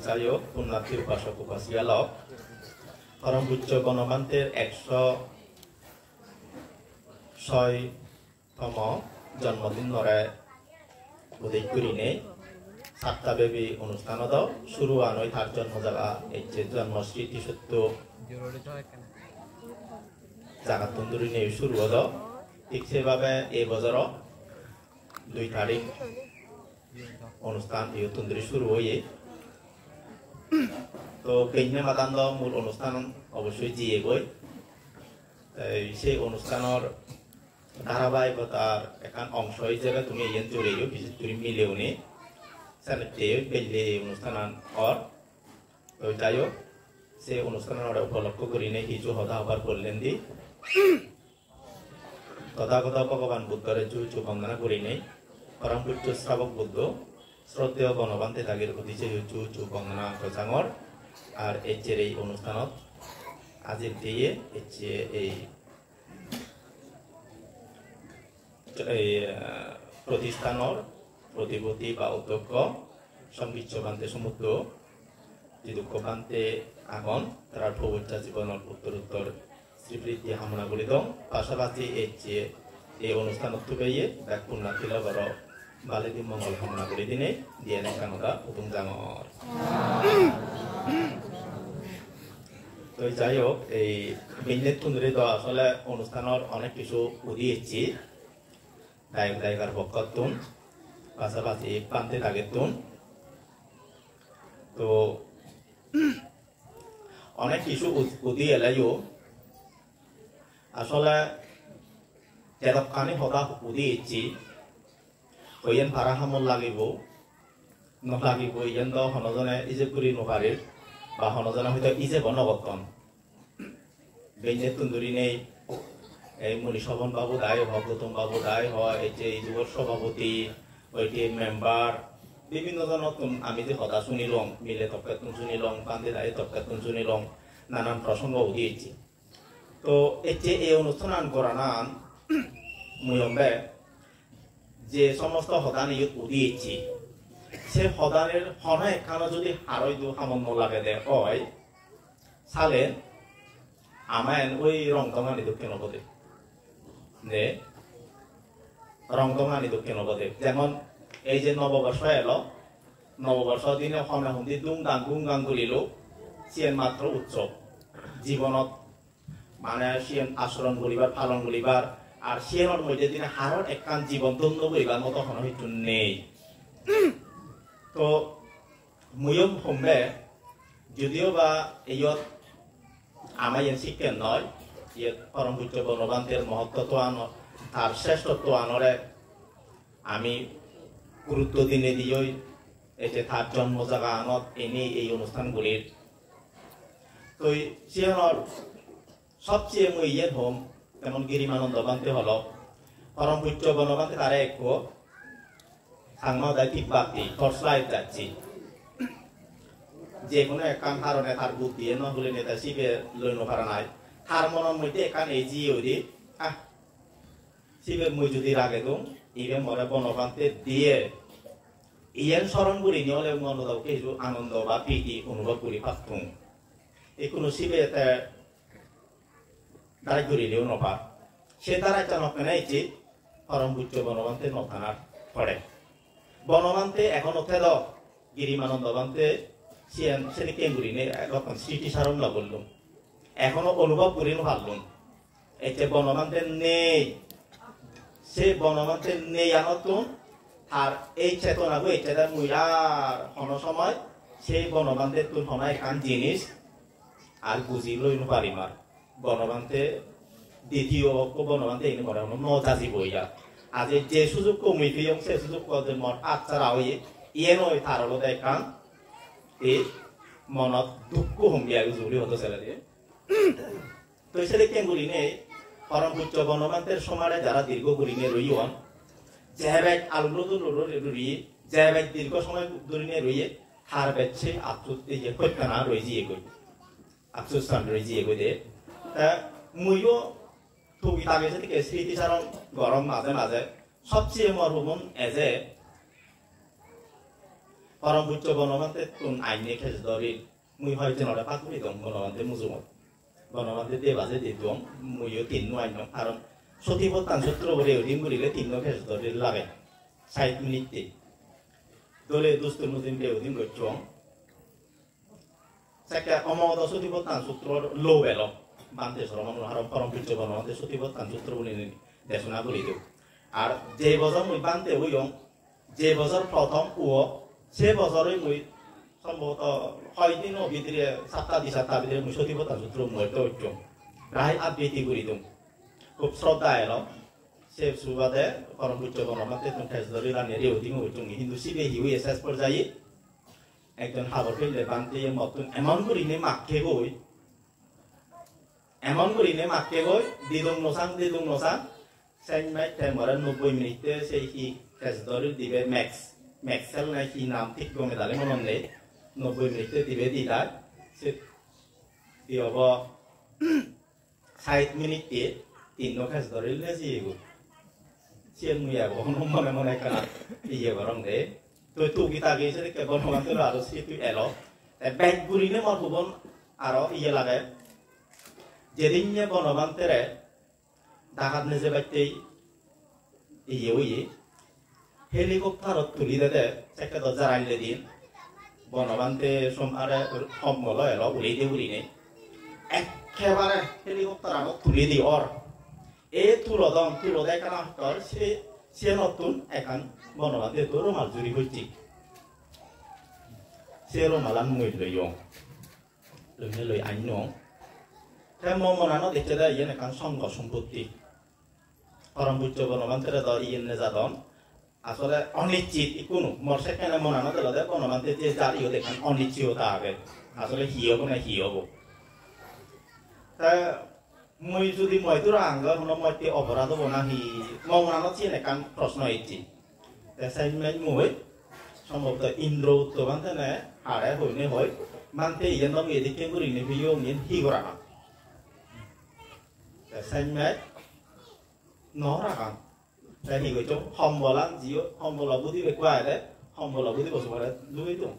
যাই হোক পুণ্যার্থী উপাসক উপাসিয়ালক পরম পূজ্য গণমান্তের 106তম জন্মদিন নরে উদয় করিনে সাতটাব্যাপী অনুষ্ঠান শুরু আনই তার জন্ম জায়গা এই যে জন্ম স্মৃতি সত্য জায়গা তন্দুরি নিয়ে শুরু হলো ঠিক সেভাবে এই বছর 2 তারিখ অনুষ্ঠান এই তন্দুরি শুরু হয়ে তো কেন্দ্রে মাদান্দ মূল অনুষ্ঠান অবশ্যই জিয়ে গই সেই অনুষ্ঠানের ধারাবাহিকতার এখান অংশ হিসেবে তুমি ইয়েন জড়িয়েও বিশেষ করে মিলেও নি সানিতেও বেলে অনুষ্ঠান অর তো যাই হোক সেই অনুষ্ঠানের উপলক্ষ করি নে কিছু হতা হবার করলেন দি তথাগত ভগবান বুদ্ধরে চু বন্দনা করি নেই পরম পূজ্য শ্রাবক বুদ্ধ শ্রদ্ধেয় গণবান্তে তাগের উদ্দেশ্যে চু বন্দনা কচাঙর আর এর এই অনুষ্ঠানত আজির দিয়ে এই প্রতিষ্ঠানের প্রতিপতি বা অধ্যক্ষ সংবিচ্ছ বান্তে সমুদ্র যে দুঃখ বান্তে আগন তার প্রবর্তা জীবনের উত্তর শ্রীবৃদ্ধি কামনা করি দং পাশাপাশি এই অনুষ্ঠানত থুবাইয়ে ব্যাক পুণ্যার্থী লগর বালেদি মঙ্গল কামনা করি দিনে দিয়ে নে কানদা উদুং জাঙর তো যাই হোক এই বিন্যেত তুন্দুরি তো আসলে অনুষ্ঠানের অনেক কিছু উদিয়েছি দায়ক দায়িকার পক্ষতুন পাশাপাশি প্রান্তে থাকেতুন তো অনেক কিছু উদি এলাইও আসলে যেতখানি হতা উদিয়েছি ওইয়েন ভাড়া হামল লাগিব নলাগিব ইয়েন তো হনজনে ইজে করি নপারির বা হনজনে হয়তো ইজে বনগতন বেঞ্জে তুন্দুরি নেই এই মনীষবন বাবু দায় হয় গৌতম বাবু দায় হয় এই যে এই যুবর সভাপতি ওইটি মেম্বার বিভিন্ন জনক আমি যে হতা শুনিলং মিলে তপকাতুন শুনিলং পান্তে দায় তপকাতুন শুনিলং নানান প্রসঙ্গ উঠিয়েছি তো এই অনুষ্ঠান আন করানান মুয়ম্বে যে সমস্ত হদান উঠিয়েছি সে হদানের হন একখানা যদি হারই দু হামন্ন লাগে দে হয় সালে আমায় ওই রংতমানি দক্ষিণ অবদে যে রংতমানি দক্ষিণ অবদে যেমন এই যে নববর্ষ এলো নববর্ষ দিনে হনে হুন্দি দুং গাং করিল সিয়েন মাত্র উৎসব জীবনত মানে সিয়েন আচরণ করিবার পালন করিবার আর সিয়েনের মধ্যে দিনে হারর একখান জীবন দ্বন্দ্ব করিবার মতো হন হইতো নেই তো মুয়ম হোমবে যদিও বা এইয়ত আমার শিক্ষেন নয় ইয়ে পরম পূজ্য গণবান্তের মহত্ব তার শ্রেষ্ঠত্ব আনরে আমি গুরুত্ব দিনে দিয়েই এতে তার জন্ম জায়গা আনত এনে এই অনুষ্ঠানগুলির তো সিয়ানোর সবচেয়ে মই ইয়ে হোম তেমন গিরিমানন্দ বান্তে হল পরম পূজ্য গণবান্তে তারা এক সাংমা দায় তিব্বাতি টর্চলাইট যাচ্ছি যে কোনো একখান কারণে তার বুদ্ধি নহলে নেতা শিবে লইন পারা নাই তার মনের মধ্যে এখান এই জি ওদি শিবের মই যদি রাগে দম ইবে মরে বনবান্তে দিয়ে ইয়েন স্মরণ করি নিহলে মনদাও কিছু আনন্দ বা প্রীতি অনুভব করি পাতুম এই কোনো শিবে দাঁড়াই করিলেও নপা সে দ্বারা চানক নেইছি পরম পূজ্য বনবান্তে নখানার পড়ে বনবান্তে এখন ওঠে দ গিরিমানন্দ বান্তে সেটি কেঙ্গুরি নেই এখন স্মৃতি সারণ না বললুম এখনো অনুভব করি ভাবলুম এতে বনবান্তে নেই সে বনবান্তে নেই আনতুন আর এই চেতনা গো এই চেতনা মুই আর হন সময় সেই বনবান্তে তুন হন এখান জিনিস আর বুঝি লইন পারিমার বনবান্তে দ্বিতীয় বনবান্তে এনে মনে হল নজাজি বইয়া আজ যে সুযোগ কমি ফিয়ং সে সুযোগ কদে মন আচ্ছারা হয়ে ইয়ে নয় তার হলো দেখান এই মনত দুঃখ হম্বিয়া জুড়ি হতো ছেলে দিয়ে তো সেটা কেঙ্গুলি নেই পরম পূজ্য গণবান্তের সমারে যারা দীর্ঘ গুলিনে রইন জেহাবাই আলুলো রুই জেহাবাই দীর্ঘ সময় দূরিনে রইয়ে হার বেচ্ছে আফসুস যে কইখানা রই জিয়ে গই আফসুস স্থান রই জিয়ে গই দে তা মুইও তুই তাকে থেকে স্মৃতিচারণ গরম মাঝে মাঝে সবচেয়ে মরহুমন এজে Orang buco bonamante tun aine kes dori mui hoi jenora pakuri dong bonamante muzumot. Bonamante debase de dong muyo tinno aino aron সতীপত্তান সূত্র বলে ওদিন করিলে 3 লক্ষের দরে লাগে 60 মিনিটে দলে দুস্ত মুসলিম কে ওদিন গচ্চং সাকা অমদ সতীপত্তান সূত্র লো বেল বান্তে সরমন হারম পরম পিচ্চ বনতে সতীপত্তান সূত্র বলে দেশনা বলি দেব আর যে বছর মুই বান্তে হইয়ং যে বছর প্রথম ও সে বছরে মুই সম্ভবত হয়দিন ভিতরে 7টা 7টা ভিতরে মুই সতীপত্তান সূত্র মুই তো হচ্চং প্রায় আবৃত্তি করি দেব খুব শ্রদ্ধা এলো সে সুবাদে পরম পুচ্চ বনমাতে তুমি ঠেস ধরে রানে রেউদিং হইচুং হিন্দু সিবে হিউই এসএস পর্যায়ে একজন হাবর ফেলে বানতে মতন এমন করিনে মাখে গই দিদুং নসাং সেন মাই টেমরা 90 মিনিটে সেই হি ঠেস ধরে দিবে ম্যাক্সেল না কি নাম ঠিক গমে দালে মনন নেই 90 মিনিটে দিবে দিদা সে দিয়ব 60 মিনিটে 3 লক্ষের দরে লেজি গো চিয়েন মুয়া গো মনে মনে কানা ইয়ে গরম দে তো তুকি তাগে সে কে বনমাতে আরো সিটু এলো ব্যাগ গুরিনে মর ভবন আরো ইয়ে লাগে যেদিন নে বনমাতে রে ডাকাত নেজে বাইতে ইয়ে ওই হেলিকপ্টার তুলি দে একটা দরজা রাইলে দিন বনমাতে সম আরে হম বলো এলো উড়িনে একেবারে হেলিকপ্টার আরো তুলি দি অর এই তুলো দেয় কারণ তোর সে নতুন এখন বনবাদে তোর রুমাল জুড়ি হয়েছি সে রুমালান মুই লইয়ং লই আইন তাই মনানো দেখতে দেয় ইয়ে এখন সংঘ সম্পত্তি পরম বুচ্চ বনবান্তের দর ইয়ে নেজাদন আসলে অনিশ্চিত কোনো মোর সেখানে মনানো দিল দেয় বনবান্তে যে যার ইয়ে দেখান অনিশ্চিততা আগে আসলে হিয়ব না হিয়ব তা মই যদি মই তো আঙ্গ হন মইতে অপরাধ বনা হি মমনানো চিনে কান প্রশ্ন হইছি অ্যাসাইনমেন্ট মই সম্ভবত ইন্দ্র উত্তর বানতে না হারে হইনে হয় মানতে ইয়েন দম এদিকে করিনে ভিও নিন হি করা না অ্যাসাইনমেন্ট নরা কান তাই হি কইছো হম্বলান জিও হম্বলা বুদ্ধি বেকওয়া দে হম্বলা বুদ্ধি বসবারে দুই তো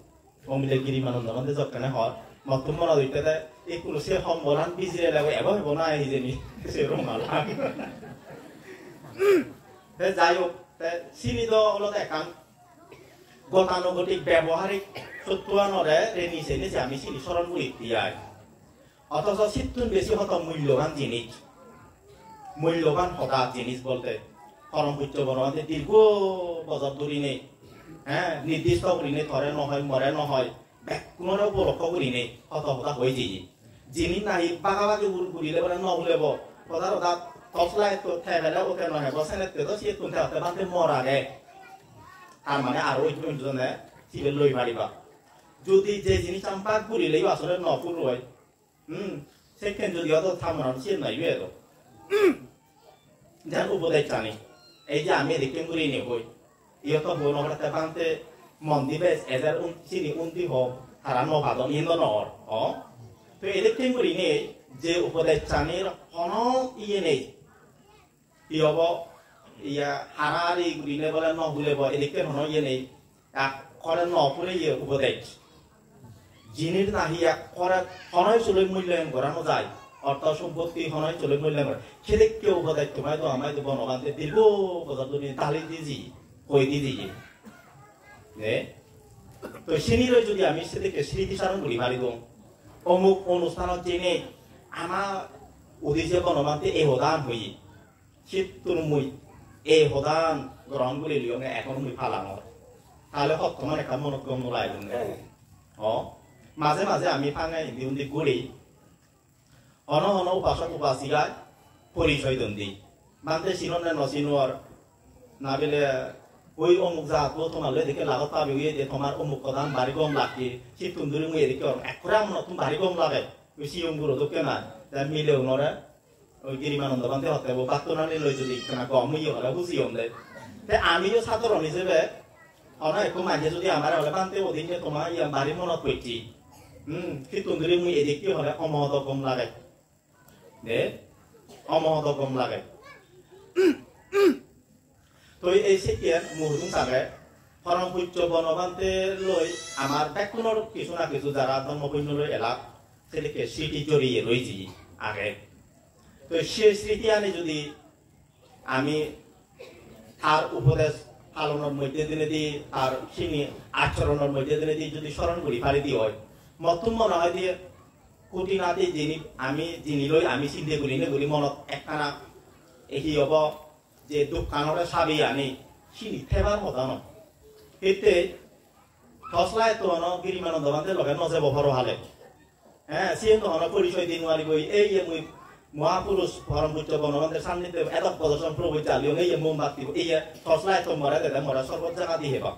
অমিলে গিরিমানন্দ মানে জকনে হর মতম মনা দইতে দে এগুলো সে হম্বলান বিজিরে লাগে এবার বনা হিজেনি সে রোমালান যাই হোক সীমিত হলো দেখান গতানুগতিক ব্যবহারিক সত্যানরে রেনি সেনে যে আমি সিনি স্মরণ করি দিয়াই অথচ সিদ্ধুন বেশি হত মূল্যবান হতা জিনিস বলতে পরম পুচ্চ বনমাতে দীর্ঘ বছর ধরি নেই হ্যাঁ নির্দিষ্ট করি নেই ধরে নহয় মরে নহয় কোনো উপলক্ষ করি নেই হত হতা হয়ে যাই যিনি নাই বাগাবাগি ঘুরিলে বলে নবলেব কথা কথা তসলাই তো ঠেলে ওকে নহে বসেনে তো সে তুন থাকতে বাতে মরা গে তার মানে আর ওই জনে সিবে লই মারিবা যদি যে জিনিস চাম্পা ঘুরিলেই আসলে নপুর হয় সেখানে যদি অত থামরান সে নাই এলো যার উপদেশ জানি এই যে আমি এদিকে ঘুরি নি হই ইয়ত বনগড়াতে বানতে মন্দিরে এদের চিনি উন্তি হোক তারা নভাদন ইন্দ নর তো এদিকে ঘুরি নেই যে উপদেশ জানির হন ইয়ে নেই ইয়ব ইয়া হারারি ঘুরিলে বলে নহুলেব এদিকে হন ইয়ে নেই এক করে নপুরে ইয়ে উপদেশ জিনির নাহি এক করে হনয় চলে মূল্যায়ন করানো যায় অর্থ সম্পত্তি হনয় চলে মূল্যায়ন করে সেদিকে উপদেশ তোমায় তো আমায় তো বনবান্তে দীর্ঘ বছর তুমি তালি দিজি কই দিজি তো সিনির যদি আমি সেদিকে স্মৃতিচারণ করি মারিব অমুক অনুষ্ঠানত জেনে আমার উদ্দেশ্যে বনবান্তে এই হদান হই শীত তোর মুই এই হদান গ্রহণ করে লিও এখন মুই ফালানো তাহলে বর্তমান একটা মনোক্রম নোলাই মাঝে মাঝে আমি ফাঙে ইন্দি ঘুরি হন হন উপাসক উপাসিকায় পরিচয় দন্দি মানতে চিননে নচিনোর না বেলে ওই অমুক জাতবো তোমার এদিকে লাগত পাবে ওই যে তোমার অমুক প্রধান বাড়ি গম লাগি শীত তুন্দুরি মুই এদিকে একরে নতুন বাড়ি গম লাগে ওই সিয়ম গুলো তো কেনা মিলেও নরে ওই গিরিমানন্দ বান্ধে হতে বাক্তনানি লই যদি গম ইয়ে হলে বুঝিয়ম দেয় আমিও সাধারণ হিসেবে অনেক একটু মাঝে যদি আমার হলে বানতে ওদিকে তোমার ইয়া বাড়ি মনত করছি শীত তুন্দুরি মুই এদিকে হলে অমহত কম লাগে দে অমহত কম লাগে তো এই সেটিয়ার মুহূর্ত চাগে হরমপুচ্চ বনবান্তে লই আমার ব্যাকুণর কিছু না কিছু যারা ধর্মপূর্ণ লই এলাক সেদিকে স্মৃতি জড়িয়ে রয়েছি আগে তো সেই স্মৃতি আনি যদি আমি তার উপদেশ পালনের মধ্যে দিনে দিই আর সিনি আচরণের মধ্যে দিনে দিই যদি স্মরণ করি পারি দিয়ে হয় মতম মনে হয় দিয়ে কুটি না দিয়ে যিনি আমি যিনি লই আমি চিন্তা করি না করি মনত একখানা এই হব যে দোকানরে চাবি আনি সিনি থেবার মতো ন এতে ফসলায় তো গিরিমানন্দ বান্ধে লগে নজে বহর হালে হ্যাঁ সে তখন পরিচয় দিন মারি গই এই মুই মহাপুরুষ পরমপুত্র বনবন্ধের সামনে এত প্রদর্শন প্রভু চালিও এই মোমবাতি এই ফসলায় তো মরা দেয় মরা সর্বত জায়গা দিয়ে হেবা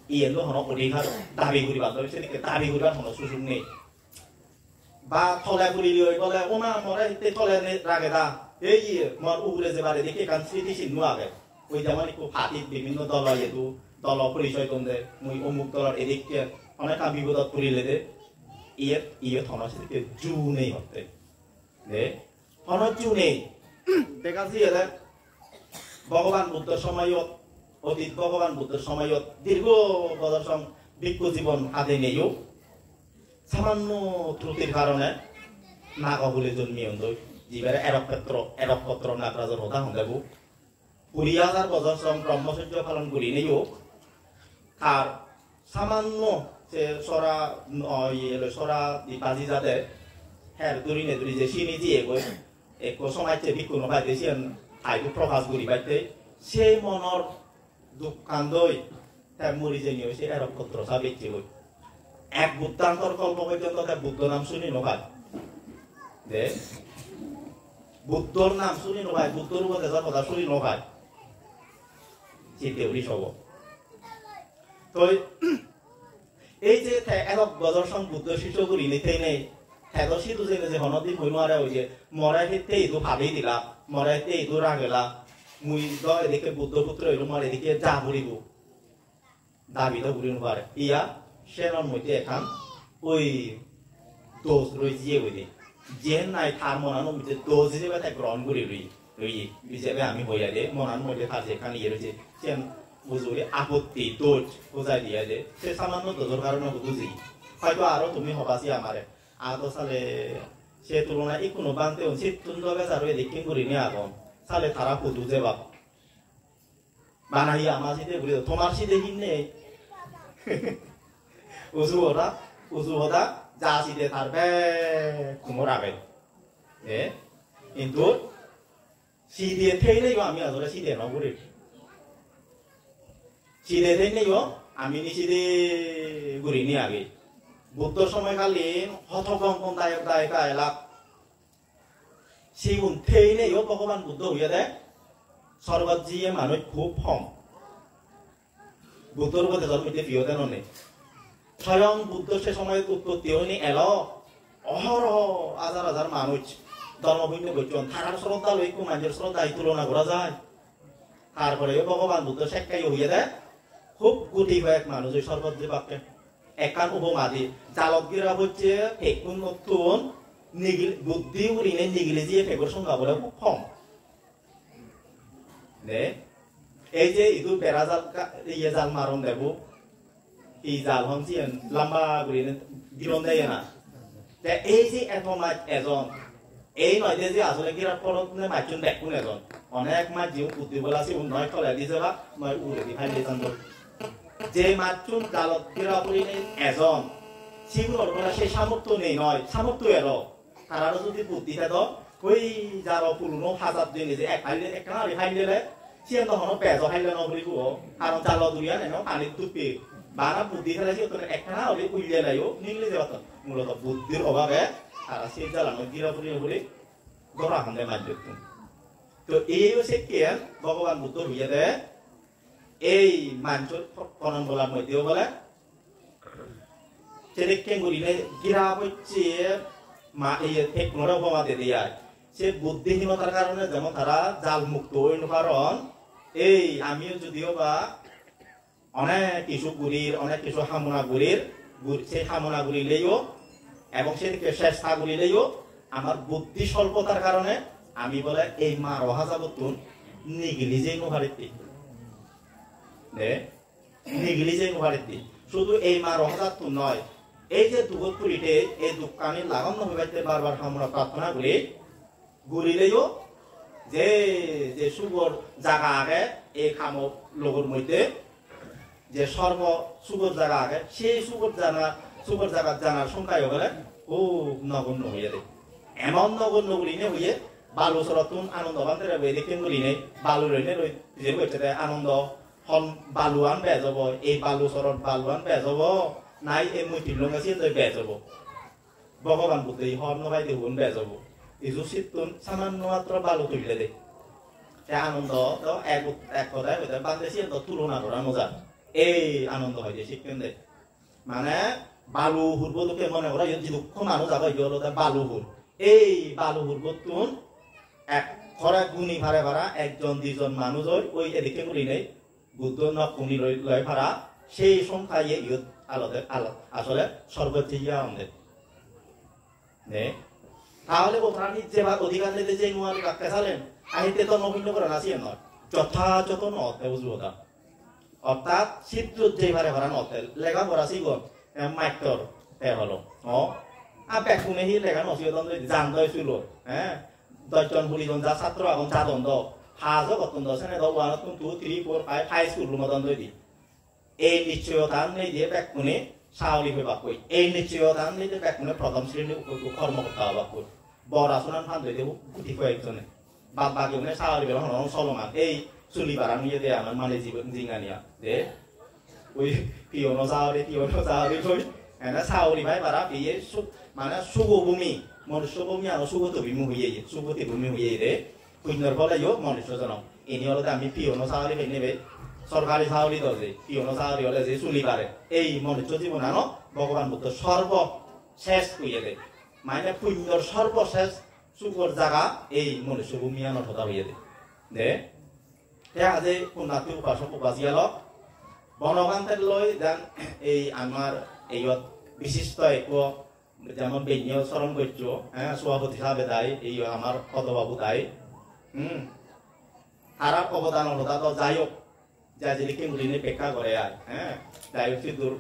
ইয়ে তো হন অধিকার দাবি করিবার সেদিকে দাবি করিবার হন সুযোগ নেই বা থলে করি বলে ওমা মরে হিতে থলে রাগে দা এই মর উগরে যে বারে দেখি কারণ স্মৃতি চিহ্ন আগে ওই যেমন একটু ফাটিত বিভিন্ন দল যেহেতু দল পরিচয় তন্দে মুই অমুক দলের এদিকে অনেক বিপদত করিলে দে ইয়ে থনা সেদিকে জু নেই হতে দে থনা জু নেই দেখাছি এলে ভগবান বুদ্ধের সময়ত অতীত ভগবান বুদ্ধের সময়ত দীর্ঘ প্রদর্শন ভিক্ষু জীবন হাতে নেইও সামান্য ত্রুটির কারণে নাগবলি জন্মিয়ে জীবের এরকপত্র নাগরাজের হতা হন্দেবু 20,000 বছর শ্রম ব্রহ্মচর্য পালন করি নেইও আর সামান্য যে সরা বাজি যাতে হ্যাঁ দূরি নে দূরি যে সিনি দিয়ে গই এক সময় যে ভিক্ষু নখাইতে সিয়ান আইবু প্রকাশ করি বাইতে সেই মনের দোকান দই তাই মরি যে নিয়ে সে এরকপত্র সা বেচে গই এক বুদ্ধান্তর কল্প পর্যন্ত তাই বুদ্ধ নাম শুনি নখায় দে বুদ্ধর নাম শুনি নখায় বুদ্ধর উপদেশের কথা শুনি নখায় চিন্তে উড়ি সব তো এই যে একক গদর্শন বুদ্ধ শিষ্য করি নিতেই নেই হ্যাঁ সিধু যে হনদি হই নোয়ারে ওই যে মরাই হিতে ইদু ভাবেই দিলা মরাই হিতে ইদু রাগেলা মুই দ এদিকে বুদ্ধ পুত্র এলো মার এদিকে যা ঘুরিব দাবিটা ঘুরি নোয়ারে ইয়া সেনার মধ্যে এখান ওই দোষ রয়েছে ওই দিন যে নাই তার মনানোর মধ্যে দোষ হিসেবে তাই গ্রহণ করি রই হিসেবে আমি হইয়া দে মনার মধ্যে তার যেখানে ইয়ে রয়েছে সে বুঝবি আপত্তি দোষ বোঝাই দিয়া দে সে সামান্য দোষের কারণে বুঝি হয়তো আরো তুমি হবাসি আমারে আদো সালে সে তুলনায় এই কোনো বানতে সে তুন্দ বেচার দেখিন করি নিয়ে আগন সালে তারা কুদু যে বাপ বানাই আমার সিদে বলি তোমার সিদে কিন নেই উজু হদা যা সিদে তার বে কুমোর আগে কিন্তু সিদে থেইলেও আমি আসলে সিদে নগরি সিদে থেইলেও আমি নিশিদে ঘুরিনি আগে বুদ্ধ সময়কালীন হতকম্পন দায়ক দায়িকা এলাক সিগুন থেইলেও ভগবান বুদ্ধ হইয়া দেয় সর্বজিয়ে মানুষ খুব কম বুদ্ধর উপরে জন্মিতে প্রিয় দেন নেই স্বয়ং বুদ্ধ সে সময় উৎপত্তি হয়নি এলো অহরহ হাজার হাজার মানুষ ধর্মভিন্ন বৈজন তারার শ্রদ্ধা লইকু মানুষের শ্রদ্ধায় তুলনা করা যায় তারপরে ভগবান বুদ্ধ শেখাই হইয়া দেয় খুব গুটি কয়েক মানুষ ওই সর্বজি বাক্যে একান উপমাদি জালকগিরা হচ্ছে ফেকুন নতুন বুদ্ধি উড়িনে নিগিলে দিয়ে ফেকুর সংখ্যা বলে খুব কম এই যে ইদু বেড়া জাল ইয়ে জাল মারণ দেব এই জাল হচ্ছে লম্বা উড়িনে দিলন দেয় না এই যে এত মাছ এজন এই নয় যে আসলে গিরাত পরত মাছুন দেখুন এজন অনেক মাছ যে বুদ্ধি বলা আছে নয় ফলে দিছে বা নয় উড়ে দি ফাইলে জান যে মাছুন জালত গিরা পড়িনে এজন সিগুলোর বলা সেই সামর্থ্য নেই নয় সামর্থ্য এলো তারারও যদি বুদ্ধি থাকো ওই যারা পুরনো হাজার দিন যে এক ফাইলে এক না ফাইলে সে তখন পেজ ফাইলে নবলিব কারণ জাল দুরিয়া নেন পানির টুপি বারা বুদ্ধি ফেলেছি একটা হলে উইলে লাইও নিগলে যাওয়া মূলত বুদ্ধির অভাবে তারা সেই জ্বালানো গিরা পড়িয়ে বলে গড়া হান্দে মাছ দেখতুন তো এই হচ্ছে কি ভগবান বুদ্ধ হইয়া দেয় এই মানুষের ফনন বলার মধ্যেও বলে সেটা কেঙ্গুরিলে গিরা হচ্ছে মা এই এক নরা উপমা দিয়ে দেয় সে বুদ্ধিহীনতার কারণে যেমন তারা জাল মুক্ত হইন কারণ এই আমিও যদিও বা অনেক কিছু গুড়ির অনেক কিছু হামনা গুড়ির সেই হামনা গুড়ি লেও এবং সেদিকে চেষ্টা গুলি লেও আমার বুদ্ধি স্বল্পতার কারণে আমি বলে এই মা রহা যাবতুন নিগিলি যে নোহারিতে নিগলি যে নোভারে দি শুধু এই মা রহজাত তো নয় এই যে দুগত পুরিতে এই দুকানি লাগাম নহইবাইতে বারবার আমরা প্রার্থনা করি গুরিলেও যে যে সুগর জায়গা আগে এই খামো লগর মধ্যে যে সর্ব সুগর জায়গা আগে সেই সুগর জায়গা জানার সংখ্যায় গেলে ও নগণ্য হয়ে যায় এমন নগণ্য গুলিনে হইয়ে বালু সরতুন আনন্দ বান্ধে দেখেন গুলিনে বালু রইনে যে হচ্ছে আনন্দ হন বালুয়ান বেয়া যাব এই বালু সরত বালুয়ান বেয়া যাব নাই এই মৈত্রী লঙ্গাছি বেয়া যাব ভগবান বুদ্ধ এই হন নবাই দেখুন বেয়া যাব এই জুসিতুন সামান্য মাত্র বালু তুললে দে আনন্দ তো এক কথায় হইতে বান্ধেছি তো তুলনা করা মজা এই আনন্দ হয় যে শিখবেন দে মানে বালু হুরব লোকে মনে করা যদি দুঃখ মানুষ যাবে বালু হুর এই বালু হুরব তুন এক খরা গুণী ভাড়া ভাড়া একজন দুজন মানুষ ওই এদিকে বলি নেই বুদ্ধ নকুনি লয় ভাড়া সেই সংখ্যা ইয়ে আলাদা আসলে সর্বোচ্চ ইয়া আমাদের তাহলে বোধরানি যে অধিকার নিতে যে নোয়ারি কাকে চালেন আহিতে তো নবীন্য করে নাচি নয় যথাযথ নতে বুঝবো তা অর্থাৎ শীত যে ভাড়া ভাড়া নতে লেখা পড়া শিগন মাইক্টর হলো আর বেকুনে হি লেখা নসিদন জান দয় ছিল হ্যাঁ 10 জন বুলিজন যা ছাত্র এখন চা দন্দ হাজ কতন্দ সেনে দ 1 2 3 4 5 হাই স্কুল মদন দই এই নিশ্চয়তা নেই দিয়ে বেকুনে সাউলি হয়ে বাকই এই নিশ্চয়তা নেই দিয়ে বেকুনে প্রথম শ্রেণীর কর্মকর্তা বাকই বড় আসনান ফান দই দেব গুটি কয়েকজনে বাদ বাকি মানে সাউলি বেলা হন সলমান এই চুলি বাড়া নিয়ে দে আমার মানে জীবন জিঙ্গানিয়া দে ওই পিওনো সাউলি কই এনা সাউলি ভাই বাড়া বিয়ে মানে সুগভূমি মনুষ্য ভূমি আর সুগত ভূমি হইয়ে সুগতি ভূমি হইয়ে রে কুইনর বলে ইয়ো মনুষ্য জনম এনি হলো আমি পিওনো সাউলি ভাই নেবে সরকারি সাউলি দে পিওনো সাউলি হলে যে চুলি পারে এই মনুষ্য জীবন আনো ভগবান বুদ্ধ সর্বশেষ হইয়ে দে মানে কুইনর সর্বশেষ সুগর জায়গা এই মনুষ্য ভূমি আনো কথা হইয়ে দে আজি পুনাতি উপাসক উপাসিয়াল বনগান্তের লই দেন এই আমার এইত বিশিষ্ট এক যেমন বেনিয় চরণ গৈত্য হ্যাঁ সভাপতি সাহেব দায় এই আমার পদবাবু দায় তারা অবদান অনুদান যাই হোক যা যদি কেন্দ্রীয় পেক্ষা করে আয় হ্যাঁ যাই হোক সিদ্ধুর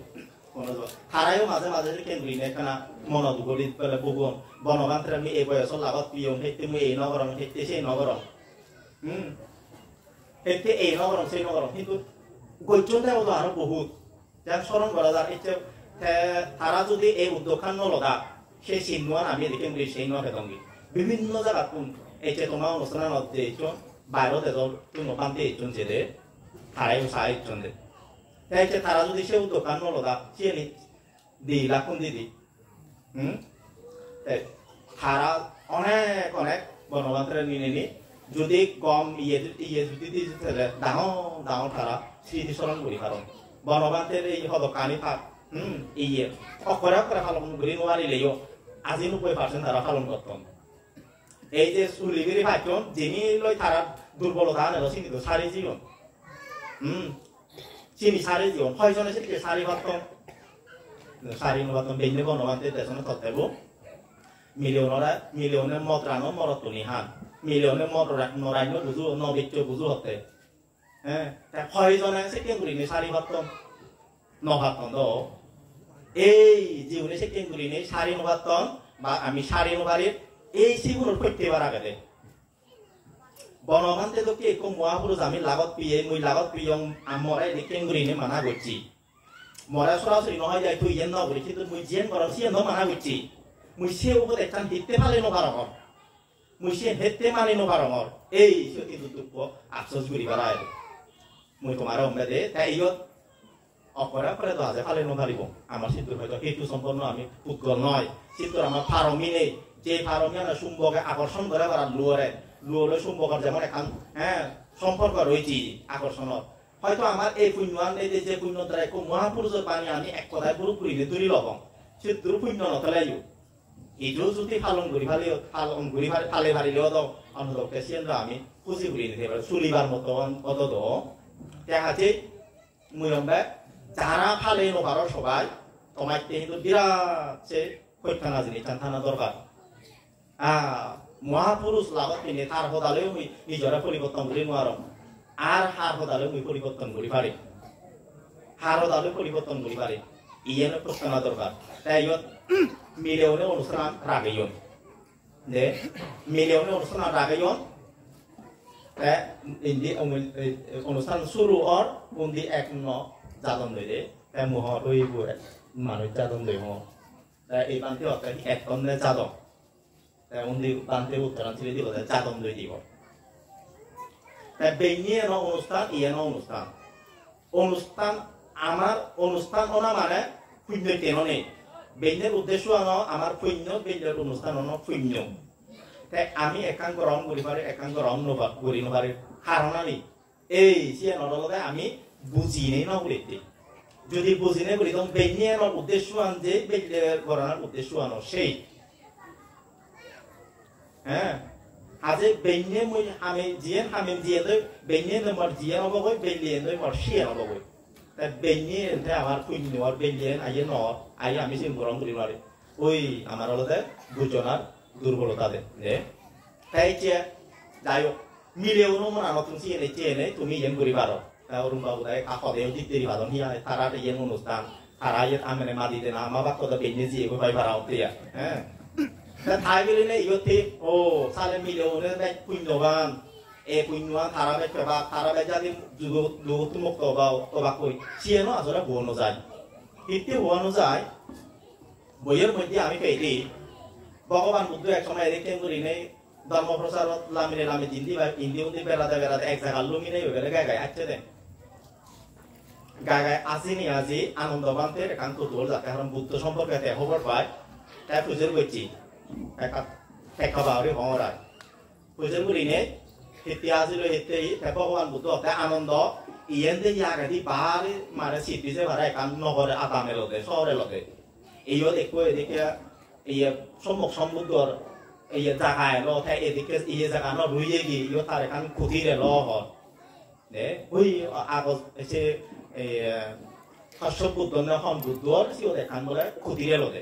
তারাইও মাঝে মাঝে কেন্দ্রীয় কেনা মনত গলিত পেলে বগুন বনগান্তের আমি এই বয়সের লাভত পিয়ম সেইতে মই এই নগরম সেইতে সেই নগরম সেইতে এই নগরম সেই নগরম কিন্তু গৈত্যতে আরো বহুত যাক স্মরণ করা যাক ইচ্ছে তারা যদি এই উদ্যোগখান নলগা সেই চিহ্ন আমি দেখি সেই নগী বিভিন্ন জায়গাত এই যে তোমার অনুষ্ঠানত যে বাইরত এজন তুমি পান্তে ইচ্ছন যে তারাই উৎসাহ ইচ্ছন দে তারা যদি সে উদ্যোগখান নলগা সে দি লাখুন দিদি তারা অনেক অনেক বনবান্তের নিয়ে যদি কম ইয়ে যদি দিলে ডাঙর তারা স্মৃতিস্মরণ করি কারণ বনবান্তের এই হদকানি থাক ইয়ে অকরে অকরে পালন করি নোৱাৰিলেও আজি 90% তারা পালন করতাম এই যে চুলিগিরি ভাইজন যিনি লই তারা দুর্বলতা আনেল চিনি সারি জীবন চিনি সারি জীবন কয়জনে সেদিকে সারি ভাবতাম সারি নবাতম বেইনে বনবান্তের দেশনে তত্ত্ব মিলিয়নের মতরানো মরতনি হান মিলিয়নের নরান্য বুঝু নবিত্য বুঝু হতে হ্যাঁ কয়জনে সেকেন্ড করিনি সারি ভাবতাম নভাতন দ এই জীবনে সেকেন্ড করিনি সারি নভাতন বা আমি সারি নভারির এই সিগুলোর প্রত্যেকবার আগে বনবান্তে তো কি একো মহাপুরুষ আমি লাগত পিয়ে মুই লাগত পিয়ং মরাই দেখেন করিনি মানা করছি মরা সরাসরি নহয় যাই তুই ইয়েন নগরি কিন্তু মুই জিয়েন করম সিয়েন মানা করছি মুই সে উপর একখান হিতে পালে নভারঙর মুই সে হেতে মানে নভারঙর এই কিন্তু দুঃখ আফসোস করি বাড়ায় মুই তোমার অম্বে দে তাই ইয়ত অপরা করে তো আছে ফালে নভারিব আমার সিদ্ধুর হয়তো হেতু সম্পন্ন আমি পুদ্গল নয় সিদ্ধুর আমার ফারমি নেই যে ফারমি না চুম্বকে আকর্ষণ করে বাড়া লুয়রে চুম্বকের যেমন এখন হ্যাঁ সম্পর্ক রয়েছে আকর্ষণত হয়তো আমার এই পুণ্যান এই যে পুণ্য দ্বারা একো মহাপুরুষের বাণী আমি এক কথায় পুরোপুরি তুলি লব সিদ্ধুর পুণ্য নথলাইও এইটোও যদি পালন করি ফালে ভারিলেও তো অনুভবকে সিয়েন্দ্র আমি খুশি করি নিতে পারি চুলিবার মতো অত দেখা আছে মুই আমরা যারা ফালে নভার সবাই তোমার কিন্তু বিরাট সে কৈঠানা জিনিস টানা দরকার মহাপুরুষ লাগত কিনে তার সদালেও মুই নিজরে পরিবর্তন করি নোয়ার আর হার সদালেও মুই পরিবর্তন করি পারি হারও তাহলে পরিবর্তন করি পারে ইয়েনে প্রশ্ন দরকার তাই মিলেওনে অনুষ্ঠান রাগেইন যে মিলেওনে অনুষ্ঠান রাগেইন ইন্দি অনুষ্ঠান শুরু অর উন্দি এক ন জাদন দে তাই মুহ ওই মানুষ জাদন দে হ তাই এই বান্তি অর্থাৎ এক তন্নে জাদন তাই উন্দি বান্তি উত্তরাঞ্চলে দিব জাদন দই দিব তাই বেইনিয়ে ন অনুষ্ঠান ইয়ে ন অনুষ্ঠান অনুষ্ঠান আমার অনুষ্ঠান ওনা মানে শূন্য কেন নেই বেইনের উদ্দেশ্য আমার শূন্য বেইনের অনুষ্ঠান শূন্য তাই আমি একাংক রং করি পারি একাংক রং করি নপারি কারণ আমি এই সে নরলতে আমি বুঝিনে ন করিতে যদি বুঝিনে করি তখন বেইনের উদ্দেশ্য আন যে বেইনের গণনার উদ্দেশ্য আনো সেই হ্যাঁ আজে বেইনে মই আমি জিয়ে বেইনে নম্বর জিয়ে নবগৈ বেইলিয়ে নম্বর সিয়ে নবগৈ তাই বেইনে এতে আমার শূন্য আর বেইলিয়ে আইয়ে ন আই আমি সিম গ্রহণ করি পারি ওই আমার হলতে বুঝনার দুর্বলতা দে যে তাই যে যাই হোক মিলেও মনে নতুন চেনে তুমি ইয়েন করি পারো অরুণ বাবু তাই কাকদেও দিতে পারো হিয়া তারা ইয়েন অনুষ্ঠান তারা ইয়ে আমি মাদি দে না আমার বাক্য বেইনে জিয়ে ভাই পারাও দিয়া হ্যাঁ তাই বলে ইয়তে ও সালে মিলেও পুণ্যবান এই পুণ্যবান তারা বেবা তারা বেজাদি যুগ মুক্ত বা কই সিয়েনো আসলে বোনো যায় কিন্তু বোনো যায় বইয়ের মধ্যে আমি পেয়েছি ভগবান বুদ্ধ এক সময় এদিকে করি নেই ধর্ম প্রচার লামিনে লামি হিন্দি উন্দি বেড়াতে এক জায়গা লুমি নেই ওইভাবে গায়ে গায়ে আসছে দেন গায়ে আসিনি আজি আনন্দবান্তের একান্ত দোল যাতে কারণ বুদ্ধ সম্পর্কে খবর পায় তাই পুজোর করছি দেখা বাউরি হওয়ার পুজোর করি নেই হেতে আসিল হেতে ভগবান বুদ্ধ আনন্দ ইয়েন যে ইয়াগাদি বাহারে মানে সিটি যে ভাড়া একান নগরে আদামের লগে শহরের লগে এইও দেখো এদিকে ইয়ে সম্মুখ সমুদ্র ইয়ে জায়গায় ল তাই এদিকে ইয়ে জায়গা ন রুইয়ে গিয়ে ইয়ে তার এখান খুঁটিরে ল হর দে ওই আগত এসে হর্ষ বুদ্ধ না হন বুদ্ধর সিও দেখান বলে খুঁটিরে লদে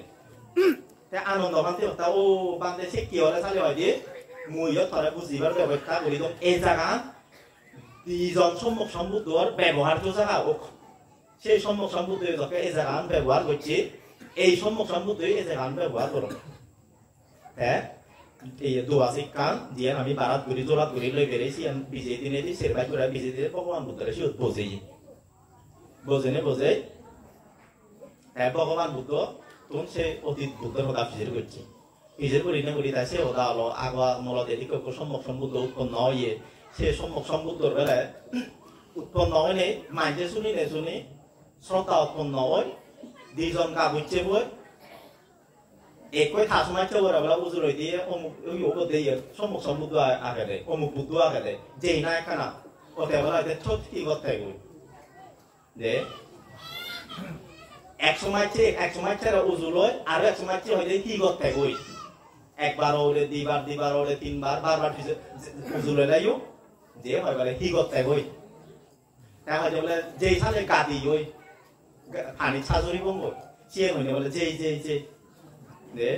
তাই আনন্দ বান্তে হতা ও বান্তে সে কি হলে চালে হয় দিয়ে মুইও ধরে বুঝিবার ব্যবস্থা করি তো এই জায়গা দুইজন সম্মুখ সমুদ্রর ব্যবহার্য জায়গা ও সেই সম্মুখ সমুদ্র যখন এই জায়গা ব্যবহার করছি এই সম্মুখ সমুদ্র এই জায়গা ব্যবহার করো হ্যাঁ এই দোয়া শিক্ষান দিয়ে আমি বারাত ঘুরি জোরাত ঘুরি লই বেড়েছি বিজে দিনে দি সেরবাই করে বিজে দিনে ভগবান বুদ্ধরে সে বোঝেই বোঝে হ্যাঁ ভগবান বুদ্ধ তখন সে অতীত বুদ্ধের কথা ফিজের করছে ফিজের করি না করি তাই সে ওদা হলো আগা মলত এদিকে সম্মুখ সমুদ্র উৎপন্ন হয়ে সে সম্মুখ সমুদ্রের বেলায় উৎপন্ন হয়নি মাইজে শুনি নে শুনি শ্রদ্ধা উৎপন্ন হয় দুইজন গা বুঝছে বই একই থাসমাই চৌরা বেলা উজুর দিয়ে অমুক দিয়ে সম্মুখ সমুদ্র আগে দেয় অমুক বুদ্ধ আগে দেয় যেই না এখানা ওতে বেলা ছোট কি করতে গই যে এক সময় চেয়ে উজুর হয় আরো এক সময় চেয়ে হইলে কি করতে গই একবার ওরে দিবার ওরে তিনবার বারবার উজুরে যাইও যে হয় বলে কি করতে গই তা হয়তো বলে যেই সালে গাদি ওই পানি সাজরি বঙ্গ সে হইলে বলে যেই যে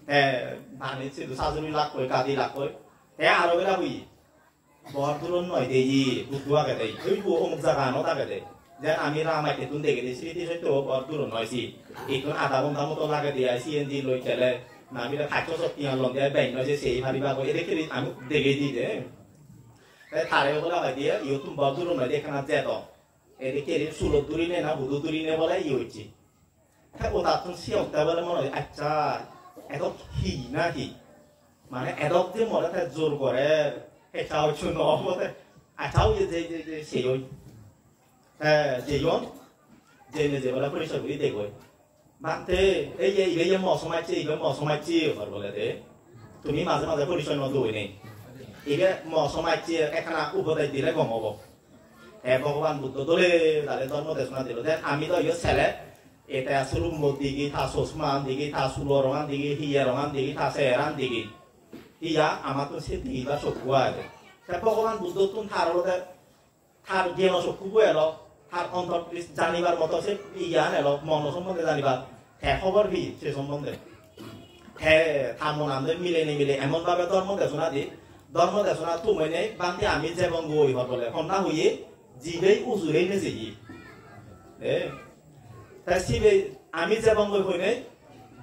হ্যাঁ পানি সাজরি লাগ কই গাদি লাগ কই হ্যাঁ আরো বেলা হই বর দূরন নয় দেই বুদ্ধ আগে দেই ওই অমুক জায়গা ন তাকে দেয় যে আমি রামাইতে তুন দেখে দিই স্মৃতি সত্য বর দূরন নয় সি এখন আধা ঘন্টা মতো লাগে দিয়ে সিএনজি লই খেলে না আমি খাদ্য শক্তি আনলাম দিয়ে ব্যাংক নয় যে সেই ভাবিবা এদিকে আমি দেখে দিই দে তারে বলে হয় দিয়ে ইউ তুমি বর দূরন নয় দেখে না যেত এদিকে সুলত দূরি নে না বুধু দূরি নে বলে ই হচ্ছে হ্যাঁ ও তার তুমি সিয়তা বলে মনে হয় আচ্ছা এদক হি না কি মানে এদক যে মনে তাই জোর করে এটা হচ্ছে ন বলে আচ্ছাও যে সেই ওই হ্যাঁ যেজন যে বলে পরিচয় করি দেখো মানতে এই মৌসুমাচ্ছি এইবার মৌসুমাচ্ছি বলে দে তুমি মাঝে মাঝে পরিচয় নদী নেই এইবার মৌসুমাচ্ছি এখানে উপদেশ দিলে গম হব হ্যাঁ ভগবান বুদ্ধ দলে তাদের ধর্ম দেশনা দিল যে আমি তো ইয়ে ছেলে এটা আসলে দিঘি থা চশমান দিঘি থা চুল রঙান দিঘি হিয়া রঙান দিঘি থা চেহেরান দিঘি ইয়া আমার তো সে দিঘি বা চকু আছে ভগবান বুদ্ধ তুমি থার জ্ঞান চকু এলো তার অন্তর জানিবার মতো সে জ্ঞান এলো মন সম্বন্ধে জানিবার হ্যাঁ খবর ভি সে সম্বন্ধে হ্যাঁ তার মন আমাদের মিলে নিমিলে এমন ভাবে ধর্ম দেশনা তুমি বান্ধে আমি যেমন গই হল বলে কন্যা হইয়ে জিবেই উজুরেই নেজেই তাই সিবে আমি যে বঙ্গ হইনে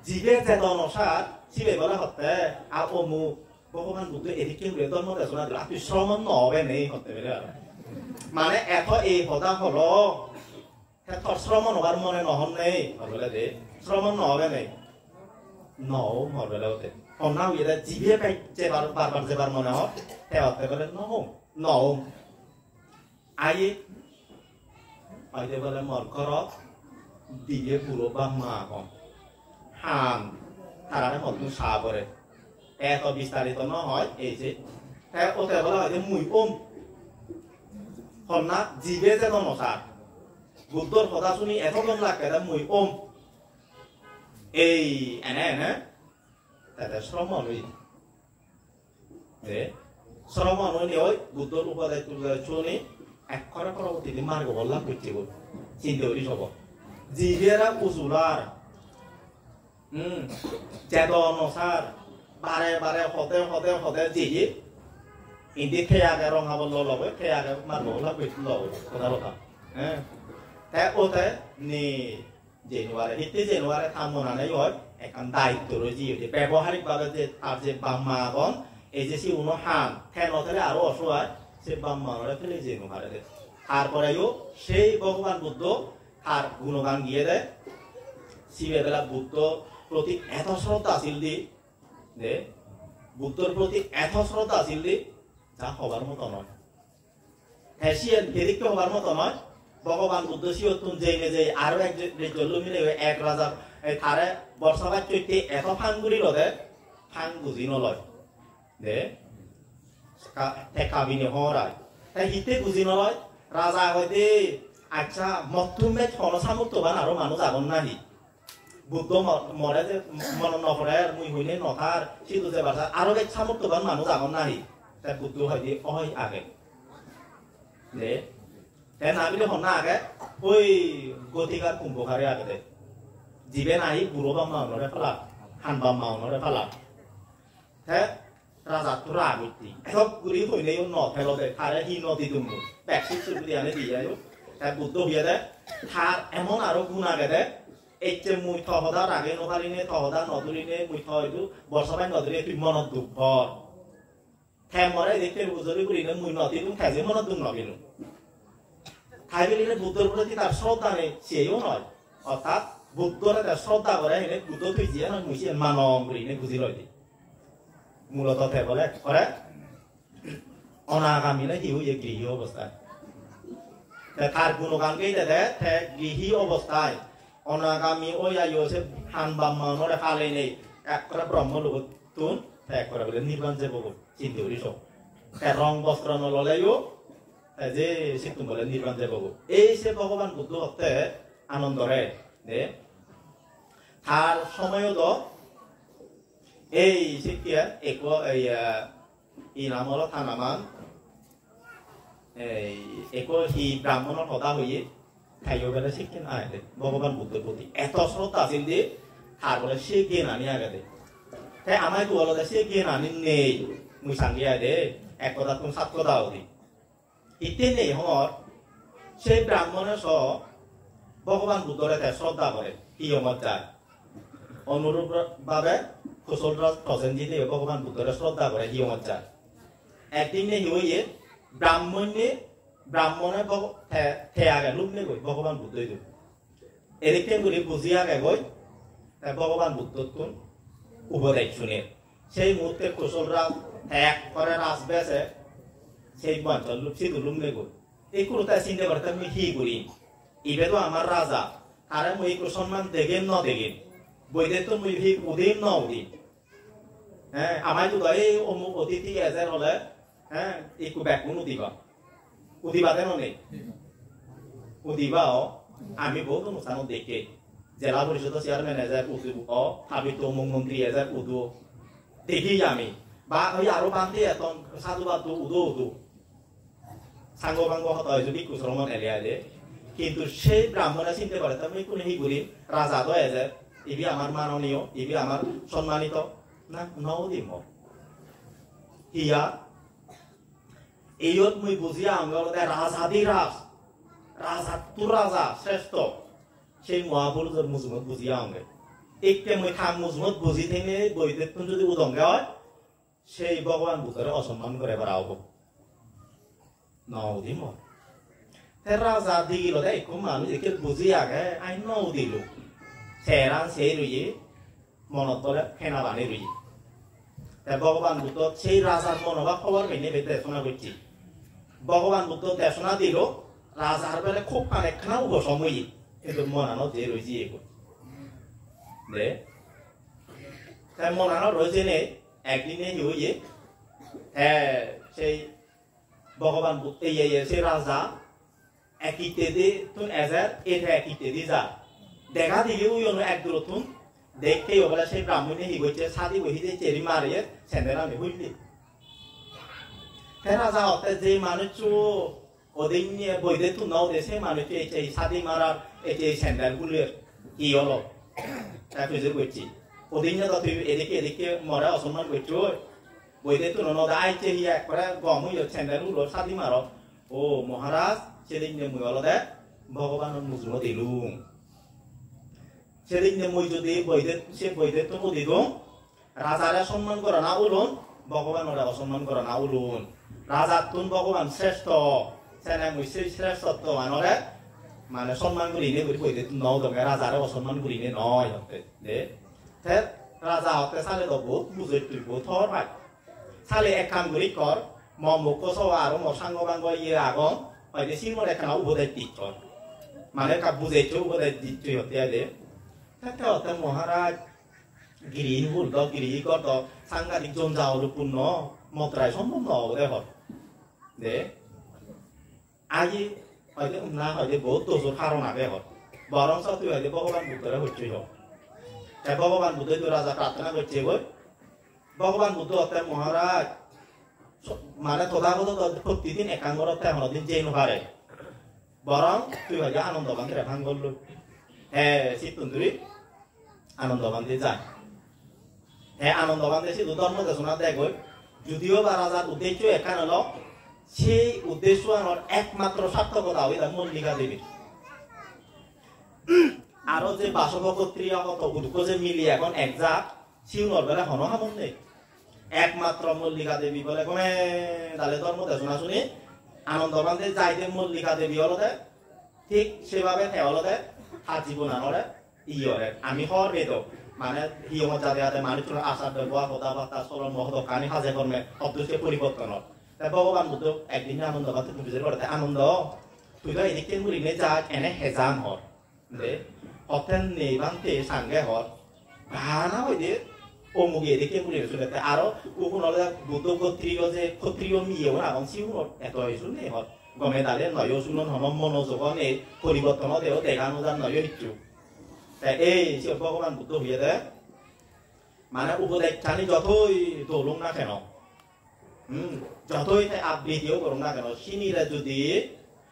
জিবে যে দনসার সিবে বলে হতে আর অমুক ভগবান বুদ্ধ এদিকে উড়ে ধর্ম দেশনা দিল আপনি শ্রমণ নবে নেই হতে পারে মানে এত এই হদা হলো শ্রমণ হবার মনে নহন নেই হরবেলা দে শ্রমণ নবে নেই নও হরবেলা হতে অন্না উইদা জিবে পাই যেবার বারবার যেবার মনে হয় হে হতে পারে নও আয়ে আইতে বলে মরকর দিয়ে পুরো বা মা কম হাম তারা মতন সা করে এত বিস্তারিত নহয় এই যে ওতে বলা হয় যে মুই হন্না জিবে যে নসার বুদ্ধর কথা শুনি এত কম লাগে মুই এই এনে এনে তাতে শ্রমণ শ্রমণ ওই বুদ্ধর উপদেশ শুনি একরে পরবর্তীতে মার্গ বললাম করতে চিন্তা করি সব জিবেরা উজুলার চেতনসার বারে বারে হতে জিয়ে ইন্দি খেয়াকে রঙা বলল লবে খেয়াকে মার্গ বললাম করতে লবে কথা হ্যাঁ তাই ওতে নি জেনুয়ারে হিতে জেনুয়ারে থামনাनै হয় এখন দায়িত্ব রয়েছে যে ব্যবহারিকভাবে যে তার যে বাম্মাগণ এই যে সে উনো হান ঠেন অথলে আরো অসহায় সে বাম্মাগণে ফেলে জেনুয়ারে দেয় তারপরেও সেই ভগবান বুদ্ধ তার গুণগান গিয়ে দেয় শিবেবেলা বুদ্ধ প্রতি এত শ্রদ্ধা আছিল দি যে বুদ্ধর প্রতি এত শ্রদ্ধা আছিল দি যা হবার মতো নয় হ্যাঁ সেদিককে হবার মতো নয় ভগবান বুদ্ধ সিওতুন জেনে যে আরো এক মিলে এক রাজা তারে বর্ষাবাদ চৈতে এত ফাঙ্গুরি রদে ফাং বুঝি নলয় দে কাবিনে হরায় তাই হিতে বুঝি নলয় রাজা হইতে আচ্ছা মতুমে ছন সামুক্তবান আরো মানুষ আগন নাহি বুদ্ধ মরে যে মন নপরে মুই হইনে নথার সিধু যে বাসা আরো এক সামুক্তবান মানুষ আগন নাহি তাই বুদ্ধ হইতে অহই আগে দে নাবিলে হন্না আগে ওই গতিকার কুম্ভকারে আগে দে জিবে নাহি বুড়ো বাম্মা হনরে ফেলা হান বাম্মা হনরে ফেলা হ্যাঁ রাজা তো রাগতি সব গুড়ি হইলেই ন ফেলো দে তারে হি নদী তুমি প্যাকসিক সুবিধি আনে দিয়ে তাই বুদ্ধ হইয়া দে তার এমন আরো গুণ আগে দে এই যে মুই থহদা রাগে নভারিনে থহদা নদুরিনে মুই থইলু বর্ষাবাই নদুরি তুই মনত দুঃখ ভর ঠেম মরে দেখতে বুঝলি করিনে মুই নদী তুমি খাইছে মনত দুঃখ নবিনু খাইবেলিনে বুদ্ধর প্রতি তার শ্রদ্ধা নেই সেও নয় অর্থাৎ বুদ্ধরে তার শ্রদ্ধা করে এনে বুদ্ধ তুই দিয়ে নয় মুই মানম করিনে বুঝি লই মূলত বলে করে অনাগামী না হিউ ইয়ে গৃহী অবস্থায় তার গুণগানকেই দেখে গৃহী অবস্থায় অনাগামী ওই আইসে হান বাম্মা নরে ফালে নেই এক করে ব্রহ্ম লোক তুন এক করে বলে নির্বাণ যে বগো চিন্তা করি সব রং বস্ত্র নললেও যে সিদ্ধম বলে নির্বাণ যে বগো এই সে ভগবান বুদ্ধ হতে আনন্দরে যে তার সময়ও তো এই শিক্ষা এই নাম হলো থানামান হি ব্রাহ্মণের হদা হইয়ে খাইও বেলা শিক্ষা না আগে ভগবান বুদ্ধের প্রতি এত শ্রদ্ধা আছিল যে তারপরে সে জ্ঞান আনি আগে দে তাই আমায় তো বলো সে জ্ঞান আনি নেই মুই সাঙ্গিয়া দে এক কথা তুমি সাত কথা হতি ইতে নেই হর সেই ব্রাহ্মণের সহ ভগবান বুদ্ধরে শ্রদ্ধা করে কি অমত যায় অনুরূপ ভাবে কুশলরাজ প্রসেনজিতে ভগবান বুদ্ধরে শ্রদ্ধা করে কি অমত যায় একদিন নে হইয়ে ব্রাহ্মণে আগে লুপ নে গই ভগবান বুদ্ধই দু এদিকে গুলি বুঝি আগে গই ভগবান বুদ্ধ তুন উপদেশ শুনে সেই মুহূর্তে কুশলরাজ এক করে রাজ বেসে সেই অঞ্চল সিধু লুম নে গই এই কুরুতা চিন্তা করতে আমি হি করি ইবে তো আমার রাজা আরে মুই একটু সম্মান দেখেন ন দেখেন বইতে তো মুই ভি উদিন ন উদিন হ্যাঁ আমায় তো এই অমুক অতিথি এজের হলে হ্যাঁ একটু ব্যাকুন উদিবাতে নেই উদিবাও আমি বহুত অনুষ্ঠান দেখে জেলা পরিষদ চেয়ারম্যান এজার উদু হাবিত অমুক মন্ত্রী এজার উদু দেখি আমি বা ওই আরো বান্ধে এত সাধুবাদ উদু সাঙ্গ ভাঙ্গ হতায় যদি কুশলমান এলিয়া দে কিন্তু সেই ব্রাহ্মণে চিন্তা করে তুমি কোন হি করি রাজা তো এজের ইবি আমার মাননীয় ইবি আমার সম্মানিত না নদিম হিয়া এইত মুই বুঝিয়া আঙ্গলতে রাজ আদি রাজ রাজা তু রাজা শ্রেষ্ঠ সেই মহাপুরুষের মুজমত বুঝিয়া আনবে একটে মই খাম মুজমত বুঝি থেকে বইদের যদি উদঙ্গে হয় সেই ভগবান বুঝারে অসম্মান করে এবার আহব নদিম রাজা দিল দেয় একটু মানুষ একে বুঝি আগে আই নৌ দিল সেরান সেই রুই মনত বলে ফেনা বানি রুই ভগবান বুদ্ধ সেই রাজার মনোভাব খবর পেয়ে দেশনা করছি ভগবান বুদ্ধ দেশনা দিল রাজার বেলে খুব কানেকখানা উপসময়ী কিন্তু মনানো যে রয়েছে এগুলো দে তাই মনানো রয়েছে নে একদিনে হইয়ে হ্যাঁ সেই ভগবান বুদ্ধ সেই রাজা একইতে দি তুন এজার এটা একইতে দি যা দেখা দিকে ওই অন্য এক দূর তুন দেখে ওগুলা সেই ব্রাহ্মণে হি গেছে সাদি বহি যে চেরি মারিয়ে স্যান্ডেল আমি বুঝলি হ্যাঁ রাজা হতে যে মানুষ ওদিন বইতে তুন নাও দেশে মানুষ এই সাদি মারার এই স্যান্ডেল গুলির কি হলো তাই খুঁজে করছি ওদিন তো তুই এদিকে মরা অসম্মান করছো বইতে তুন নদা আইছে হি একবারে গম হইল স্যান্ডেল গুলো সাদি মারো ও মহারাজ সেদিন মুই হলো দে ভগবানের মুজমত দিলুম সেদিন মই যদি বইতে তো দিল রাজারে সম্মান করা না উলুন ভগবানের অসম্মান করা না উলুন রাজার তুন ভগবান শ্রেষ্ঠ সেনা মই সেই শ্রেষ্ঠত্ব মানরে মানে সম্মান করি নে বইতে নাও দঙ্গে রাজারে অসম্মান করি নে নয় হতে দে রাজা হতে সালে তো বহুত বুঝে তুই বহুত থর ভাই সালে এক কাম করি কর মুখ সবা আর সাঙ্গ বাঙ্গ ইয়ে আগম হয়তো সিমর এখানে উপদেশ দিচ্ছ মানে বুঝেছ উপদেশ দিচ্ছ হতে দে তাতে মহারাজ গিরি হুল গিরি কত সাংঘাতিক জঞ্জালপূর্ণ মন্ত্রায় সম্পন্ন হবে হর দে আজি হয়তো না হয়তো বহুত দোষর কারণ আগে হর বরং তুই হয়তো ভগবান বুদ্ধরে হচ্ছে হোক তাই ভগবান বুদ্ধ রাজা প্রার্থনা করছে বই ভগবান বুদ্ধ হতে মহারাজ মানে তথাগত প্রতিদিন একাঙ্গরতে এমনদিন যে পারে বরং তুই হয়তো আনন্দবান্ধে রেফান করল হ্যাঁ শীতুন্দুরি আনন্দবান্ধে যায় হ্যাঁ আনন্দবান্ধে শুধু ধর্ম দেশনা দেখ যদিও বা রাজার উদ্দেশ্য এখানে হলো সেই উদ্দেশ্য আমার একমাত্র সার্থকতা হবে তার মল্লিকা দেবীর আরো যে বাসব কর্তৃক উদ্যোগ যে মিলি এখন একজাক শিউনর বেলা হন হামন নেই একমাত্র মল্লিকা দেবী বলে কমে তাহলে ধর্ম দেশনা শুনি আনন্দবান্ধে যাইতে মল্লিকা দেবী হলো দে ঠিক সেভাবে হলো দে আজীবন আনরে ইয়রে আমি হর বেদ মানে হিয়ম যাতে যাতে মানুষের আচার ব্যবহার কথাবার্তা চলন মহত কানি সাজে কর্মে অদৃশ্য পরিবর্তন তাই ভগবান বুদ্ধ একদিনে আনন্দবান্ধে বুঝে করতে আনন্দ তুই তো এদিকে মুড়িনে যা এনে হেজান হর দে হতেন নেইবান্তে সাঙ্গে হর ভানা হইতে অমুক এদিকে মুড়িনে শুনেতে আরো উকুন হলে বুদ্ধ ক্ষত্রিয় মিয়ে ওরা এবং শিউন এত শুনে হর গমে দালে নয় শুনন হনম মনোযোগ নেই পরিবর্তন দেও দেখানো যান নয় ইচ্ছু তাই এই ভগবান বুদ্ধ হইয়ে দে মানে উপদেশ খানি যতই দৌলুম না কেন যতই আবৃত্তিও করুন না কেন সিনিরা যদি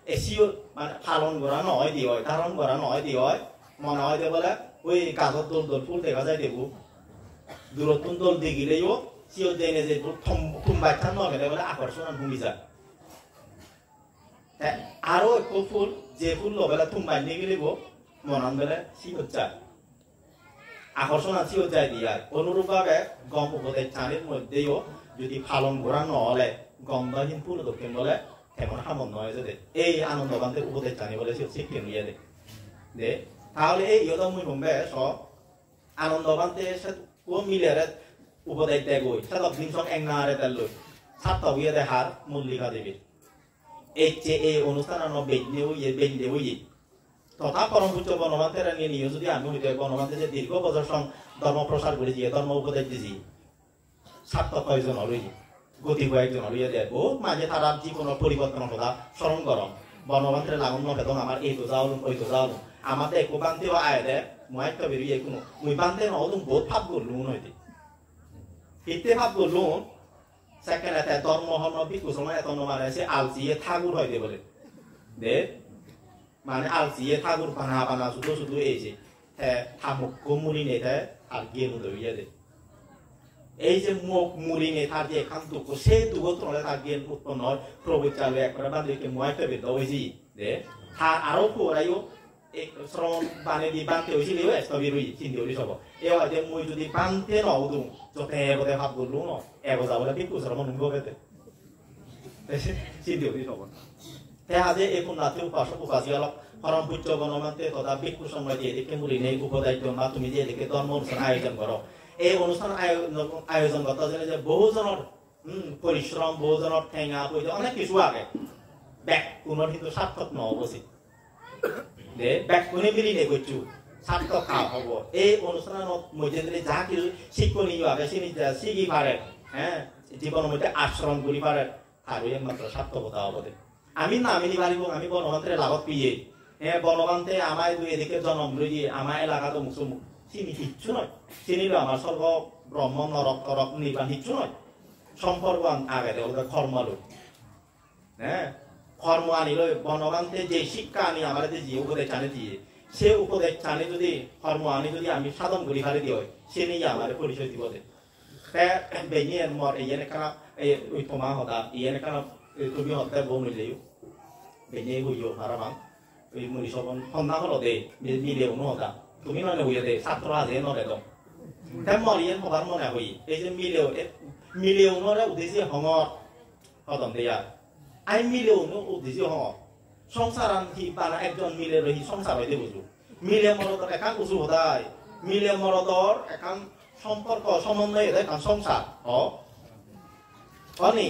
এসিও মানে পালন করা নয় দি হয় ধারণ করা নয় দি হয় মনে হয় বলে ওই গাছর দোল দোল ফুল দেখা যায় দেবো দূরত্বন দোল দেখিলেও সিও জেনে যে থুম্বাইখান নয় বলে আকর্ষণ ভূমি যায় আরো একটু ফুল যে ফুল লবেলা থুম্বাই নিয়ে গেলে মনান বেলে সিও যায় আকর্ষণ সিও যায় দিয়া অনুরূপ ভাবে গম উপদেশ চানির মধ্যেও যদি পালন করা নহলে গঙ্গাহীন ফুল দক্ষিণ বলে তেমন সামন নয় যে এই আনন্দবান্ধের উপদেশ জানি বলে সে শিখে নিয়ে দে তাহলে এই ইয়দ মুই গম্বে সব আনন্দবান্ধে ও মিলে উপদেশ দেয় গই সাত দিন সব এংনারে তেল লই সাত হইয়ে দেখার মল্লিকা দেবীর এই যে এই অনুষ্ঠান বেঞ্জে হইয়ে তথা পরমপুচ্চ বনমান্তের নিয়ে যদি আমি হইতে বনমান্তে যে দীর্ঘ বছর ধর্ম প্রসার করেছি ধর্ম উপদেশ দিয়েছি সাত কয়েকজন রই গতি কয়েকজন রইয়া দেয় বহুত মাঝে তারা জীবনের পরিবর্তন কথা স্মরণ করম বনবান্তের লাগুন নখেদম আমার এই তো যাওলুন ওই তো যাওলুন আমাদের একো বান্তেও আয় দে মই একটা বেরিয়ে কোনো মুই বান্তে নদুন বহুত ভাব করলুন হইতে হিতে ভাব করলুন সেকেন্ড এতে ধর্ম হন বিকুসময় এত মানে সে আলসিয়ে ঠাকুর হইতে বলে দে মানে আলসিয়ে ঠাকুর পানা পানা শুধু শুধু এসে হ্যাঁ ঠাকুর মুড়ি নেই আর গিয়ে দইয়া দে এই যে মুখ মুড়ি নেই তার যে এখান দুঃখ সেই দুঃখ তোলে তার জ্ঞান উৎপন্ন হয় প্রভু চালু একবার বান্ধবীকে মহাইতে বেদ ওই যে 네, 다 아로포라요. 서론 반에디 반테 오시리요 에스터비루이 신디오리 저거. 에와 이제 뭐 주디 반테 나오도 저 대보대 합불로노 에보자보다 빅구스로 먹는 거거든. 신디오리 저거. 대하제 에콘나트 우파시알로 파람 부처번호만테 더다 빅구 সময় এদিকে মুরিনে উপদায়িত্ব মা তুমি যে এদিকে ধর্ম অনুষ্ঠান আয়োজন করো এই অনুষ্ঠান আয়োজন করতে গেলে যে বহুজনের পরিশ্রম বহুজনের ঠেঙা পয়সা অনেক কিছু আগে ব্যাক কোনো কিন্তু সার্থক নবসি 네, 백분의 미리 내고주 사토카하고 이 অনুষ্ঠানের মধ্যে যা কিছু শিক্ষণীয় হবে শিখি পারে হ্যাঁ জীবনের মধ্যে আশ্রম করি পারে তারই একমাত্র সার্থকতা হবে আমি না আমি পারিব আমি বনবান্তের লাগত পিয়ে হ্যাঁ বনবান্তে আমায় দুই এদিকে জন্ম রয়ে আমার এলাকা তো মুসুম চিনি কিচ্ছু নয় চিনিল আমার স্বর্গ ব্রহ্ম নরক তরক নির্বাণ কিচ্ছু নয় সম্পর্ক আগে ওদের কর্মালো হ্যাঁ কর্ম আনিল বনবান্তে যে শিক্ষা আনি আমার যে উপদেশ আনে দিয়ে সে উপদেশ আনি যদি কর্ম আনি যদি আমি সাধন করি পারে দিয়ে সে নিয়ে আমার পরিচয় দিব দে বেনিয়ে মর ইয়েনে কানা ওই তোমা হতা ইয়েনে কানা তুমি হতে বউ নিলেও বেনিয়ে হইও হারাবাং ওই মুড়ি সবন হন্না হলো দে মিলেও নহতা তুমি নয় হইয়া দে ছাত্র আছে নরে দম তাই মর ইয়েন হবার মনে হই এই যে মিলেও নরে উদ্দেশ্যে হঙর হদম দেয়া আই মিলেও উদ্দেশ্যে হঙর সংসারান কি পানা একজন মিলে রহি সংসার হইতে বুঝু মিলে মরদর একান উজু হদায় মিলে মরদর একান সম্পর্ক সমন্বয় একান সংসার অনি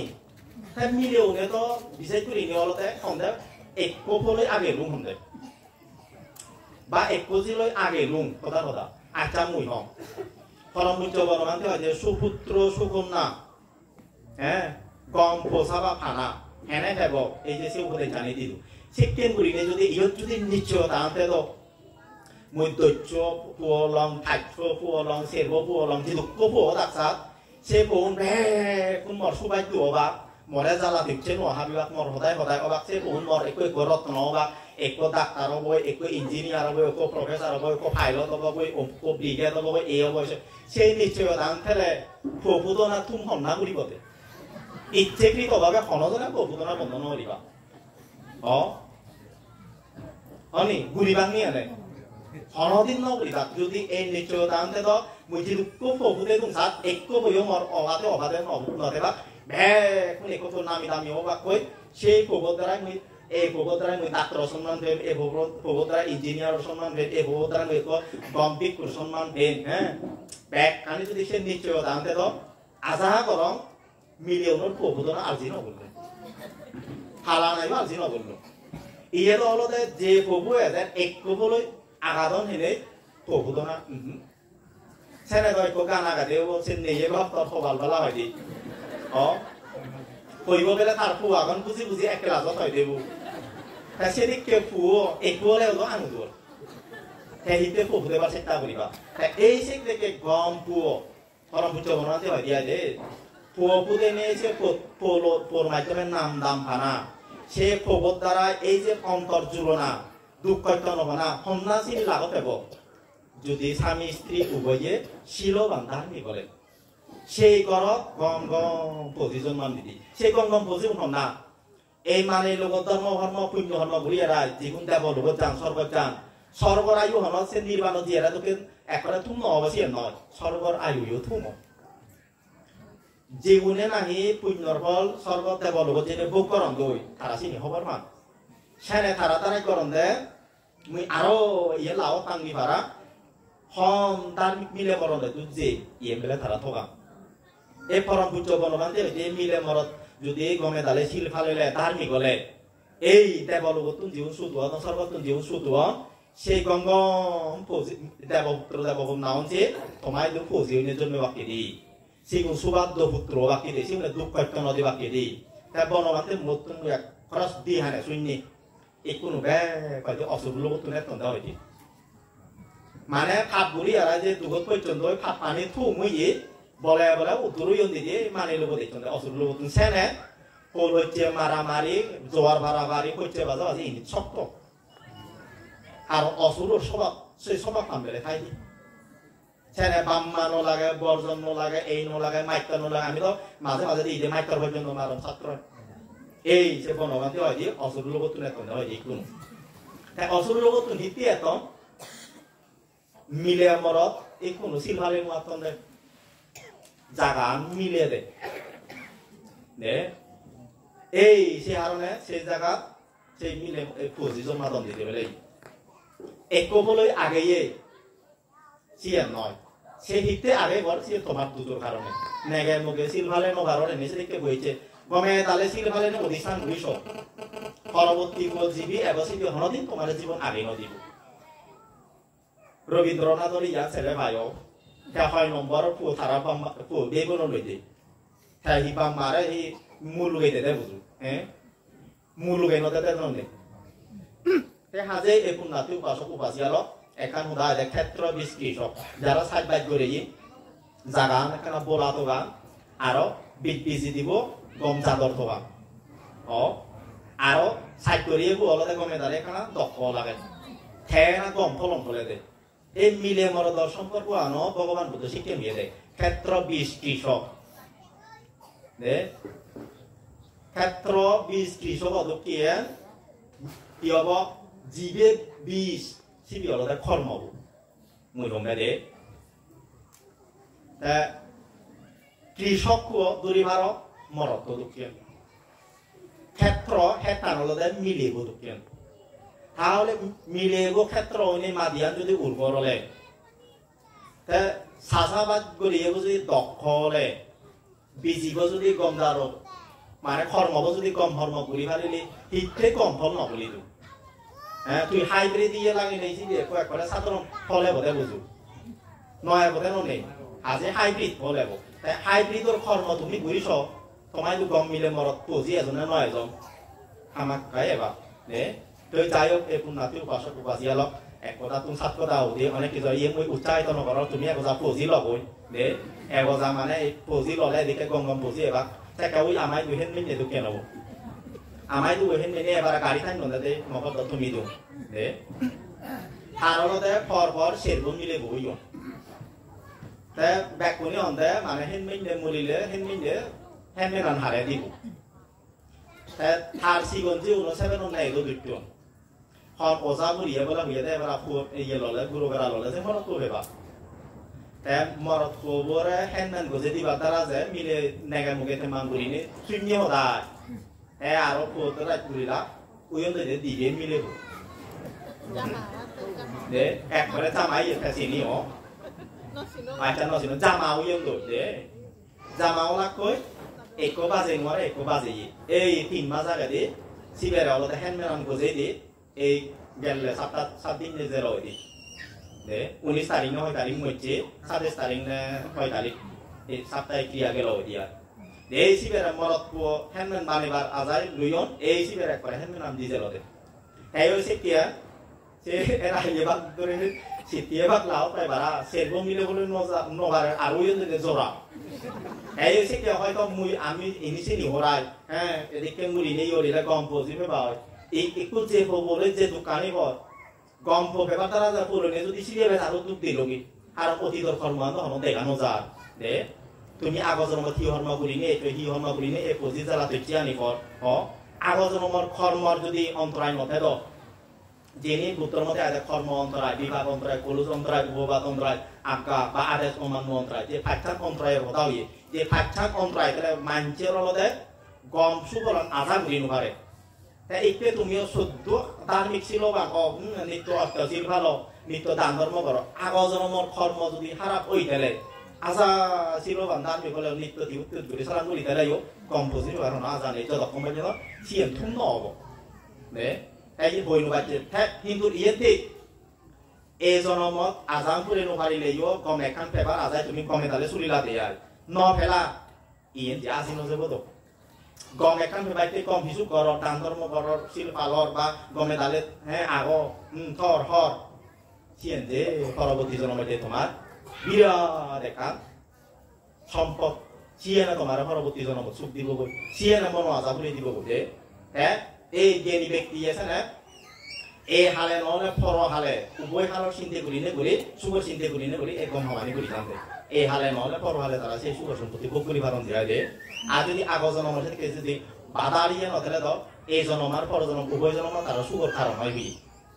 তাই মিলেও নে তো বিশেষ করে নিয়ে হলতে হন্দে এক কোপলৈ আগে লুং হন্দে বা এক কোজিলৈ আগে লুং হদা হদা আচা মুই হং পরম পূজ্য বনবান্তে হয় যে সুপুত্র সুকন্যা হ্যাঁ গম পোষাবা ফানা হেনে দেব এই যে সে উপদেশ জানিয়ে দিল শিক্ষণ করিলে যদি ইহত যদি নিশ্চয় তাহলে তো মই দৈত্য পুয়লং থাক্য পুয়লং সের্ব পুয়লং যিদুক্য পুয় দাকসাত সে বহুন বে কোন মর সুবাই দুবা মরে জ্বালা দিচ্ছে নহাবিবাক মর সদায় সদায় অবাক সে বহুন মর একো একো রত্ন অবাক একো ডাক্তার হব একো ইঞ্জিনিয়ার হব একো প্রফেসর হব একো পাইলট হব একো ব্রিগেড হব এই হব সেই নিশ্চয় তাহলে প্রভুদনা তুম সন্ধান করিব দে ইচ্ছেকৃতভাৱে সনজনে প্ৰভুদনা বন্ধন কৰিবা অনি গুৰিবাংনি আনে সনদিন নকৰিবা যদি এই নিশ্চয়তা আনতে তো মই যিটো প্ৰভুতে তুম সাত একো বয়ো মোৰ অবাতে অবাদে নদেবা ভেকুন একো নামি দামি অবাক কৈ সেই প্ৰভুৰ দ্বাৰাই মই এই প্ৰভুৰ দ্বাৰাই মই ডাক্তৰ সন্মান দিম এই প্ৰভুৰ দ্বাৰাই ইঞ্জিনিয়াৰৰ সন্মান দিম এই প্ৰভুৰ দ্বাৰাই মই একো গম্ভীৰ সন্মান দিম হ্যাঁ ব্যাগ কানি যদি সে নিশ্চয়তা আনতে তো আশা কৰং মিলিয়নৰ প্ৰভুদনা আজি নগ'লো হালা নাইবা আজি নগ'লো ইয়ে তো হলো যে প্রভু এদের এক প্রভুলৈ আগাদন হেনে প্রভুদনা সেনে দয় কো গানা গাদেও সে নেয়ে ভক্তর সবাল বেলা হয় দি কইব বেলা তার পু আগন বুঝি বুঝি এক ক্লাসত হয় দেবু তা সেদিক কে পু একলেও তো আঙু দূর হিতে প্রভু দেবার চেষ্টা করিবা এই সে দেখে গম পুয় পরম পূজ্য বনবান্তে হয় দিয়া যে প্রভুদে নিয়েছে পোর মাধ্যমে নাম দাম ফানা সে প্রভুর দ্বারা এই যে অন্তর জুড়না দুঃখ নবনা সন্ন্যাসী লাগত হব যদি স্বামী স্ত্রী উভয়ে শিলবান ধার্মি বলে সেই ঘরত গম গম পঁচিশজন মান দিদি সেই গম গম পঁচিশ না এই মানে লোক ধর্ম ধর্ম পুণ্য ধর্ম বুড়িয়ারা যিগুণ দেব লোক যান স্বর্গত যান স্বর্গর আয়ু হন সে নির্বাণ দিয়ারা তোকে একবারে থুম অবশ্যই নয় স্বর্গর আয়ুও থুম যেগুনে নাহি পুণ্যর ফল স্বর্গ দেব লোক যেনে ভোগ করন দই তারা চিনি হবার মান সেনে তারা তারাই করন দে মুই আরো ইয়ে লাও টাঙ্গি ভাড়া হম তার মিলে করন দে তুই যে ইয়ে মিলে তারা থকা এই পরম পূজ্য বনবান্তে যে মিলে মরত যদি গমে দালে শিল ফালেলে ধার্মিক হলে এই দেব লোক তুম জীবন সুতুয়া স্বর্গ তুম জীবন সুতুয়া সেই গঙ্গম দেবপুত্র দেবভূম নাম যে তোমায় দুঃখ জীবনের জন্য বাকি দিই সিগুন সুবাদ্য পুত্র বাকি দিই সিগুন দুঃখ নদী বাকি দিই তাই বনবান্তে মতুন খরচ দি হানে শূন্য একটু বে অসুর লোক তুলে তন্দা হইতি মানে ফাপ বুড়ি আর যে দুগত পর্যন্ত ফাপ পানি থু মুই বলে বলে উত্তরই দিয়ে মানে লোক দেখতে অসুর লোক তুন সেনে কোল হচ্ছে মারামারি জোয়ার ভাড়াবাড়ি হচ্ছে বাজা বাজি ইনি শক্ত আর অসুরের স্বভাব সেই স্বভাব পামবেলে খাইনি সেনে বাম্মা ন লাগে বর্জন ন লাগে এই ন লাগে মাইকার ন লাগে আমি তো মাঝে মাঝে দিই যে মাইকার পর্যন্ত মারম ছাত্র এই যে বনবান্তি হয় দি অসুর লগত নেতন হয় দি কোন তাই অসুর লগত হিতি এতন মিলে মরত এই কোন সিলভালে মাতন দে জায়গা মিলে দে নে এই সে কারণে সেই জায়গা সেই মিলে পজিশন মাতন দিতে বলে একবলই আগেই সিয়ান নয় সে হিতে আগে বর সে তোমার দুটোর কারণে নেগে মুগে সিলভালে নো কারণে নিচে দিকে বইছে গমে তালে সিলভালে নো অধিষ্ঠান গুইছ পরবর্তী জীবী এবসিবি হনদিন তোমার জীবন আগে নদিব রবীন্দ্রনাথর ইয়া ছেলে ভাইও তা 6 নম্বর পুথারা পু বেগুন লইতে তাই হিবা মারে হি মুলুগে দে বুঝু হ্যাঁ মুলুগে নতে দে ননে তে হাজে এ পুনাতি উপাসক উপাসিয়াল একান হুদা দে ক্ষেত্র বিস্কৃত যারা সাইড বাইট করে জায়গা এখানে বলা তো গান আরো বিজি দিব গম চাদর তো গান ও আরো সাইড করিয়ে বলতে গমে দাঁড়ে এখানে দক্ষ লাগে খেয়ে গম ফলন ফলে দে এই মিলে মরদর সম্পর্ক আনো ভগবান বুদ্ধ শিক্ষা নিয়ে দেয় ক্ষেত্র বিস্কৃত দে ক্ষেত্র বিস্কৃত অদকিয়ে ইয়ব জীবে বিষ সিবি অলদে কর্ম মুই রঙে দে কৃষক দরিবার মরত দুঃখিয়ে ক্ষেত্র হেতান অলদে মিলিব দুঃখিয়ে তাহলে মিলিব ক্ষেত্র অনে মাদিয়ান যদি উর্বর হলে চাষাবাদ গলিয়ে যদি দক্ষ হলে বিজিব যদি গম দার মানে কর্মব যদি কম কর্ম করি পারিলি হিতে কম ফল নবলি দিও হ্যাঁ তুই হাইব্রিড দিয়ে লাগে নেছি যে একবারে সাধারণ ফলে বোধে বুঝু নয় বোধে নেই আজ হাইব্রিড ফলে তাই হাইব্রিডর কর্ম তুমি ঘুরিস তোমায় তো গম মিলে মরত পুজি এজনে নয় এজন আমাক গাই এবার নে তুই যাই হোক এই পুনাতি উপাসক উপাসিয়ালক এক কথা তুমি সাত কথা হতে অনেক কিছু ইয়ে মই উৎসাহিত নকর তুমি এগজা পুজি লবই নে এগজা মানে পুজি ললে এদিকে গম গম পুজি এবার তাই ওই আমায় দুহেন মিনিট ঢুকে নেব আমায় তো ওহেন মেনে এবার গাড়ি থাই নদে মকত তুমি দো দে আরলতে পর শেরবো মিলে বইও তে ব্যাকুনি অন্দে মানে হেন মিনে মুলিলে হেন মিনে হেন মেনান হারে দিব তে থার সিগঞ্জি উনো সেভেন নাই দো দুটো হর ওজা মুরিয়ে বলা হইয়ে দে এবার আপু ইয়ে ললে গুরু বেড়া ললে যে মরত করবে বা তে মরত কোবরে হেন মেন গজে দিবা তারা যে মিলে নেগা মুগেতে মাঙ্গুরিনি শূন্য হদায় আরো পোতরা কুড়িলা উয়ন্দে দিবে মিলে দে একবারে জামাই এসেছিনি ও আচ্ছা নসিনো জামা উয়ন্দো দে জামাও লাকই একো বাজে নরে একো বাজে এই 3 মাস আগে দি সিবেরা হলো হ্যান্ডম্যান গোজে দি এই গেলে 7 দিন যে রয় দি দে 19 তারিখ না 6 তারিখ মধ্যে 27 তারিখ না 6 তারিখ এই সপ্তাহে ক্রিয়া গেল দিয়া এই সিবেরা মরত পো হ্যান্ডম্যান বানিবার আজাই লুইন এই সিবেরা একবার হ্যান্ডম্যান নাম দিজে লদে এই ওই সিকিয়া সে এরা ইয়েবাক ধরে সিটিয়ে বাক লাও তাই বারা সেরবো মিলে বলে নবার আর ওই জন্য জোড়া এই ওই সিকিয়া হয়তো মুই আমি ইনিসে নি হরাই হ্যাঁ এদিকে মুড়ি নেই ওরিলা গম পজিবে পায় এই একটু যে বলে যে দোকানে বল গম পবে বা তারা যা পুরনে যদি সিরিয়ালে আরো দুধ দিলগি আর অতীতর কর্মান্ত হন দেখানো যায় দে তুমি আগজনমত হি হর্ম করিনে এই হি হর্ম করিনে এই পজি জ্বালা তৈরি আনি কর হ আগজনমর কর্মর যদি অন্তরায় নথে দ যিনি পুত্র মতে আদে কর্ম অন্তরায় বিভাগ অন্তরায় কলুজ অন্তরায় উপবাদ অন্তরায় আজ্ঞা বা আদেশ অমান্য অন্তরায় যে ফাইঠাক অন্তরায়ের কথা হইয়ে যে ফাইঠাক অন্তরায় তাহলে মাঞ্চের অলদে গম সুবরণ আধা ঘুরিনো পারে তাই একটু তুমিও শুদ্ধ ধার্মিক ছিল বা নিত্য অত্যশীল ভালো নিত্য দান ধর্ম করো আগজনমর কর্ম যদি খারাপ হই তাহলে আশা ছিল ধার্মিক হলে নিত্য দিউত্তর ঘুরে সালাম করি তাহলেও গম বুঝি কারণ আজা নেই যতক্ষণ পর্যন্ত সিএম থুম নহব নে এই বইনো বাজে কিন্তু ইয়ে ঠিক এই জনমত আজান করে নপারিলেও গম এখান পেবার আজাই তুমি গমে তালে চুলিলা দিয়ে ন ফেলা ইয়ে যে আসি নজেব তো গম এখান পেবাইতে কম কিছু কর দান ধর্ম কর শিল পালর বা গমে তালে হ্যাঁ আগ থর হর সিএন যে পরবর্তী জনমতে তোমার বিরাট একা সম্পদ সিএনা তোমার পরবর্তী জনমত সুখ দিব বই সিএনা মনো আজা বলে দিব বলে হ্যাঁ এই জ্ঞানী ব্যক্তি আছে না এই হালে নহলে ফর হালে উভয় হালর চিন্তা করি নে করি সুখর চিন্তা করি নে করি একদম হবানি করি জানতে এই হালে নহলে ফর হালে তারা সেই সুখর সম্পত্তি ভোগ করি পালন দেওয়া দে আর যদি আগজনমের সাথে যদি বাদারিয়ে নথলে দ এই জনমার পরজনম উভয় জনম তারা সুগর কারণ হয় বি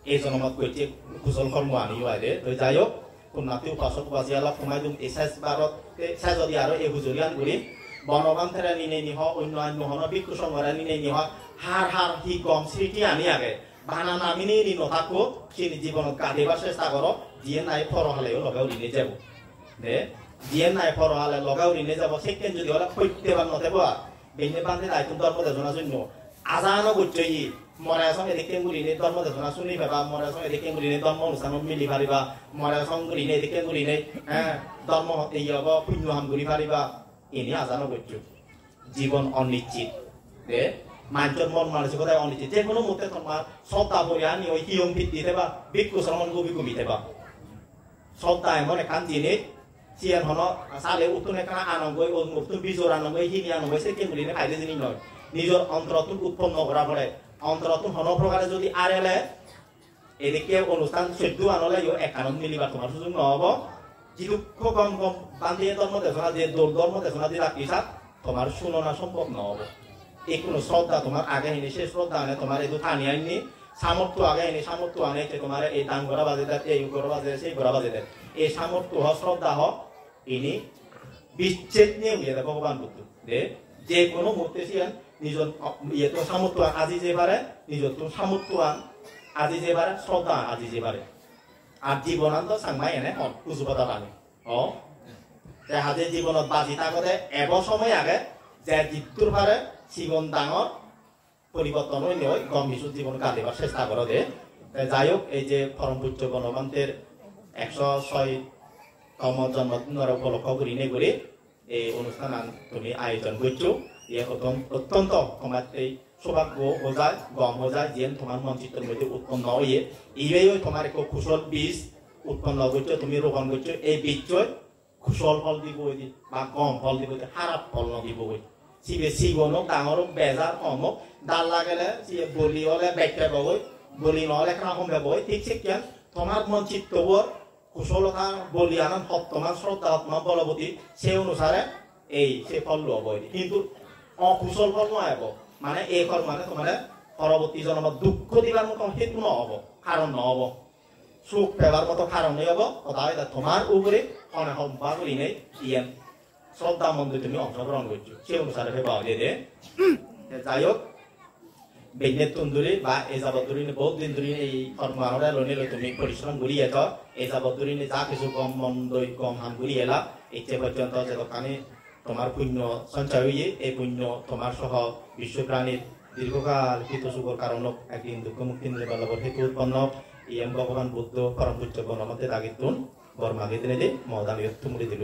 এই জনমত কইতে কুশল কর্ম আনি আইরে তো যাই হোক পুনাতি উপাসক বাজিয়ালা ফুমাই দুম এসাইস ভারত সাই যদি আরো এই হুজুরিয়ান গুলি বনবান্তেরা নিনে নিহ অন্য অন্য হন বিক্ষু সংগরা নিনে নিহ হার হার হি গম স্মৃতি আনি আগে বানা নামিনি নি নথাকো সিনি জীবনত কাঁদিবার চেষ্টা করো যিয়ে নাই ফরহালেও লগাও রিনে যাব দে যিয়ে নাই ফরহালে লগাও রিনে যাব সেকেন্ড যদি হলে সত্যবান নথেব বেনে বান্ধে দায়িত্ব ধর্ম দেশনা জন্য আজানো গুচ্ছই মরে সঙ্গে এদিকে গুলিনে ধর্ম দেশনা শুনি পাবা মরে সঙ্গে এদিকে গুলিনে ধর্ম অনুষ্ঠান মিলি পারিবা মরে সঙ্গে গুলিনে এদিকে গুলিনে হ্যাঁ ধর্ম হতে হব পুণ্য হাম গুলি পারিবা ইনি আজানো গুচ্ছ জীবন অনিশ্চিত দে মানুষের মন মানসিকতায় অনিশ্চিত যে কোনো মুহূর্তে তোমার শ্রদ্ধা পড়ে আনি ওই হিয়ম ভিত্তিতে বা ভিক্ষু শ্রমণ গুবি গুবিতে বা শ্রদ্ধা এমন এখান জিনিস সিয়ান হন সালে উত্তন এখানে আনগই উত্তন বিজোর আনগই হিনি আনগই সে কেমন খাইলে জিনিস নয় নিজের অন্তরতুন উৎপন্ন করা পড়ে অন্তরতুন হন প্রকারে যদি আর এলে এদিকে অনুষ্ঠান সদ্য আনলে একানন্দ মিলিবার তোমার সুযোগ নহব যিটো কম কম বান্ধিয়ে ধর্ম দেশনা দিয়ে দোল ধর্ম দেশনা দিয়ে রাখি সাত তোমার শুননা সম্ভব নহব এই কোনো শ্রদ্ধা তোমার আগে এনে সে শ্রদ্ধা আনে তোমার এই থানি আইনি সামর্থ্য আগে এনে সামর্থ্য আনে তোমার এই দান করা বাজে দেয় এই করা বাজে সেই করা বাজে দেয় এই সামর্থ্য হ শ্রদ্ধা হ ইনি বিচ্ছেদ নিয়ে উড়িয়ে দেয় ভগবান বুদ্ধ দে যে কোনো মুহূর্তে সিয়ান নিজের ইয়ে তো সামর্থ্য আজি যে পারে নিজের তো সামর্থ্য আজি যে পারে শ্রদ্ধা আজি যে পারে আর জীবনান্ত সাংমাই এনে কুজুপতা পানি ও হাজে জীবনত বাজি থাকতে এব সময় আগে যে জিতুর পারে জীবন ডাঙর পরিবর্তন হইলে গম বিশুদ্ধ জীবন কাঁদিবার চেষ্টা করে দে যাই হোক এই যে পরম পূজ্য গণতন্ত্রের 106তম জন্মদিনের উপলক্ষ করি নে করে এই অনুষ্ঠান তুমি আয়োজন করছো অত্যন্ত তোমার এই সৌভাগ্য হো যায় গম হো যায় যেন তোমার মন চিত্রের মধ্যে উৎপন্ন হয়ে এইভাবে তোমার এক কুশল বীজ উৎপন্ন করছো তুমি রোপণ করছো এই বীজ কুশল ফল দিব বা গম ফল দিব খারাপ ফল নদিব সিবে সিগনো ডাঙর বেজার কম ডাল লাগলে সিয়ে বলি হলে ব্যাখ্যা পাবই বলি নহলে ক্রাম পাবই ঠিক সে কেন তোমার মন চিত্তবর কুশলতা বলি আনান সপ্তমান শ্রদ্ধাত্মা বলবতী সে অনুসারে এই সে ফল লব কিন্তু অকুশল ফল নহব মানে এই ফল মানে তোমার পরবর্তী জন্মত দুঃখ দিবার মতো হেতু নহব কারণ নহব সুখ পেবার মতো কারণই হব তাহলে তোমার উপরে অনেক সম্পা করি নেই ইয়ান শ্রদ্ধা মন্দির তুমি অংশগ্রহণ করছো সে অনুসারে পাওয়া দিয়ে যাই হোক বেগনেট তন্দুরি বা এই যাবতরি বহুত দিন ধরে এই কর্মরে লনিলে তুমি পরিশ্রম করিয়ে তো এই যাবতরি যা কিছু কম মন্দই কম হাম করি এলা ইচ্ছে পর্যন্ত যে দোকানে তোমার পুণ্য সঞ্চয় হয়ে এই পুণ্য তোমার সহ বিশ্বপ্রাণীর দীর্ঘকাল হিত সুখর কারণ একদিন দুঃখ মুক্তি নির্বালবর হেতু উৎপন্ন ইয়ং ভগবান বুদ্ধ পরম পূজ্য গণমতে দাগিতুন বর্মাগে দিনে মহদান মুড়ি দিল